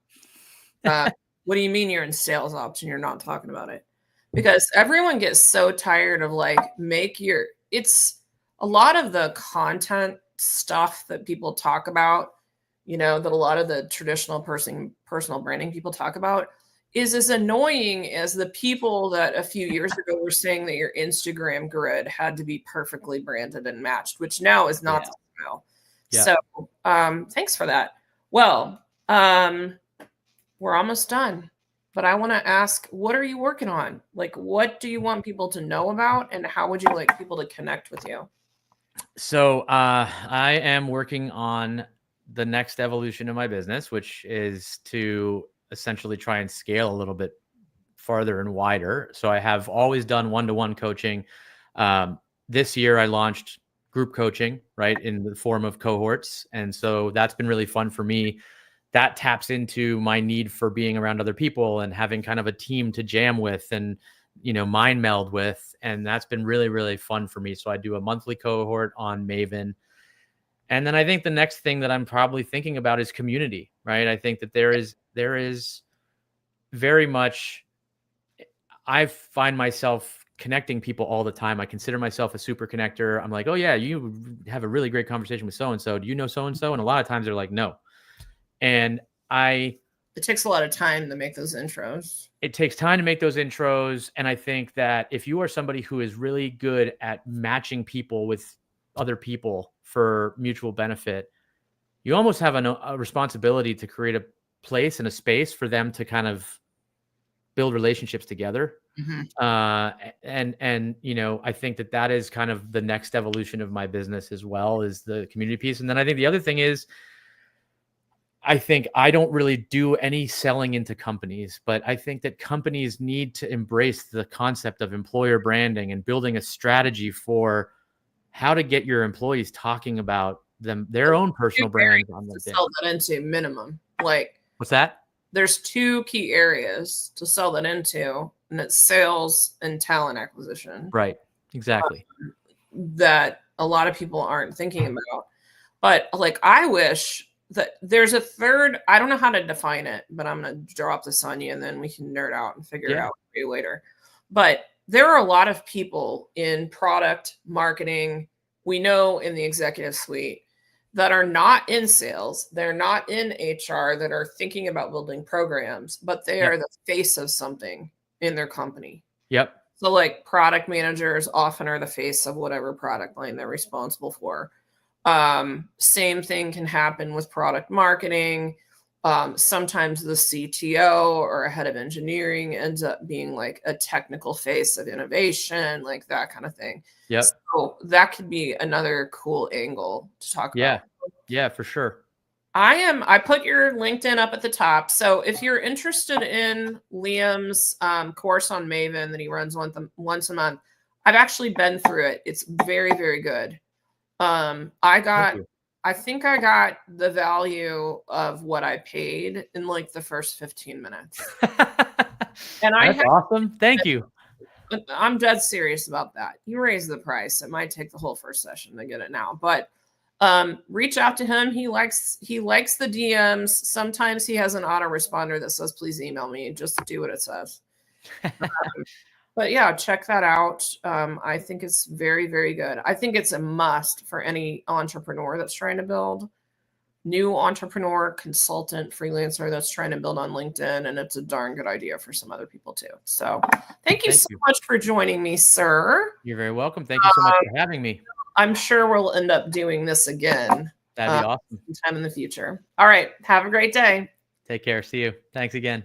[SPEAKER 2] what do you mean you're in sales ops and you're not talking about it? Because everyone gets so tired of like, it's a lot of the content stuff that people talk about, that a lot of the traditional personal branding people talk about is as annoying as the people that a few years ago were saying that your Instagram grid had to be perfectly branded and matched, which now is not the style. Yeah. So thanks for that. Well, we're almost done, but I want to ask, what are you working on? Like, what do you want people to know about, and how would you like people to connect with you?
[SPEAKER 1] So I am working on the next evolution of my business, which is to essentially try and scale a little bit farther and wider. So I have always done one-to-one coaching. This year I launched group coaching, right, in the form of cohorts. And so that's been really fun for me. That taps into my need for being around other people and having kind of a team to jam with and, mind meld with. And that's been really, really fun for me. So I do a monthly cohort on Maven. And then I think the next thing that I'm probably thinking about is community, right? I think that there is very much, I find myself connecting people all the time. I consider myself a super connector. I'm like, oh yeah, you have a really great conversation with so-and-so. Do you know so-and-so? And a lot of times they're like, no. And
[SPEAKER 2] it takes a lot of time to make those intros.
[SPEAKER 1] It takes time to make those intros. And I think that if you are somebody who is really good at matching people with other people for mutual benefit, you almost have a responsibility to create a place and a space for them to kind of build relationships together. And you know, I think that is kind of the next evolution of my business as well, is the community piece. And then I think the other thing is, I think I don't really do any selling into companies, but I think that companies need to embrace the concept of employer branding and building a strategy for how to get your employees talking about their own personal brands on LinkedIn.
[SPEAKER 2] Sell that into minimum. Like,
[SPEAKER 1] what's that?
[SPEAKER 2] There's 2 key areas to sell that into, and it's sales and talent acquisition.
[SPEAKER 1] Right. Exactly.
[SPEAKER 2] That a lot of people aren't thinking about. But like, I wish that there's a third, I don't know how to define it, but I'm going to drop this on you and then we can nerd out and figure it out for you later. But there are a lot of people in product marketing, we know in the executive suite, that are not in sales, they're not in HR, that are thinking about building programs, but they are the face of something in their company.
[SPEAKER 1] Yep.
[SPEAKER 2] So like product managers often are the face of whatever product line they're responsible for. Same thing can happen with product marketing. Sometimes the CTO or a head of engineering ends up being like a technical face of innovation, like that kind of thing.
[SPEAKER 1] Yep.
[SPEAKER 2] So that could be another cool angle to talk about.
[SPEAKER 1] Yeah, for sure.
[SPEAKER 2] I put your LinkedIn up at the top. So if you're interested in Liam's course on Maven that he runs once a month, I've actually been through it. It's very, very good. I think I got the value of what I paid in like the first 15 minutes. And that's
[SPEAKER 1] awesome. Thank you.
[SPEAKER 2] I'm dead serious about that. You raise the price. It might take the whole first session to get it now, but reach out to him. He likes the DMs. Sometimes he has an autoresponder that says, please email me. Just do what it says. But yeah, check that out. I think it's very, very good. I think it's a must for any entrepreneur that's trying to build, new entrepreneur, consultant, freelancer that's trying to build on LinkedIn. And it's a darn good idea for some other people too. So thank you so much for joining me, sir.
[SPEAKER 1] You're very welcome. Thank you so much for having me.
[SPEAKER 2] I'm sure we'll end up doing this again.
[SPEAKER 1] That'd be awesome.
[SPEAKER 2] Sometime in the future. All right. Have a great day.
[SPEAKER 1] Take care. See you. Thanks again.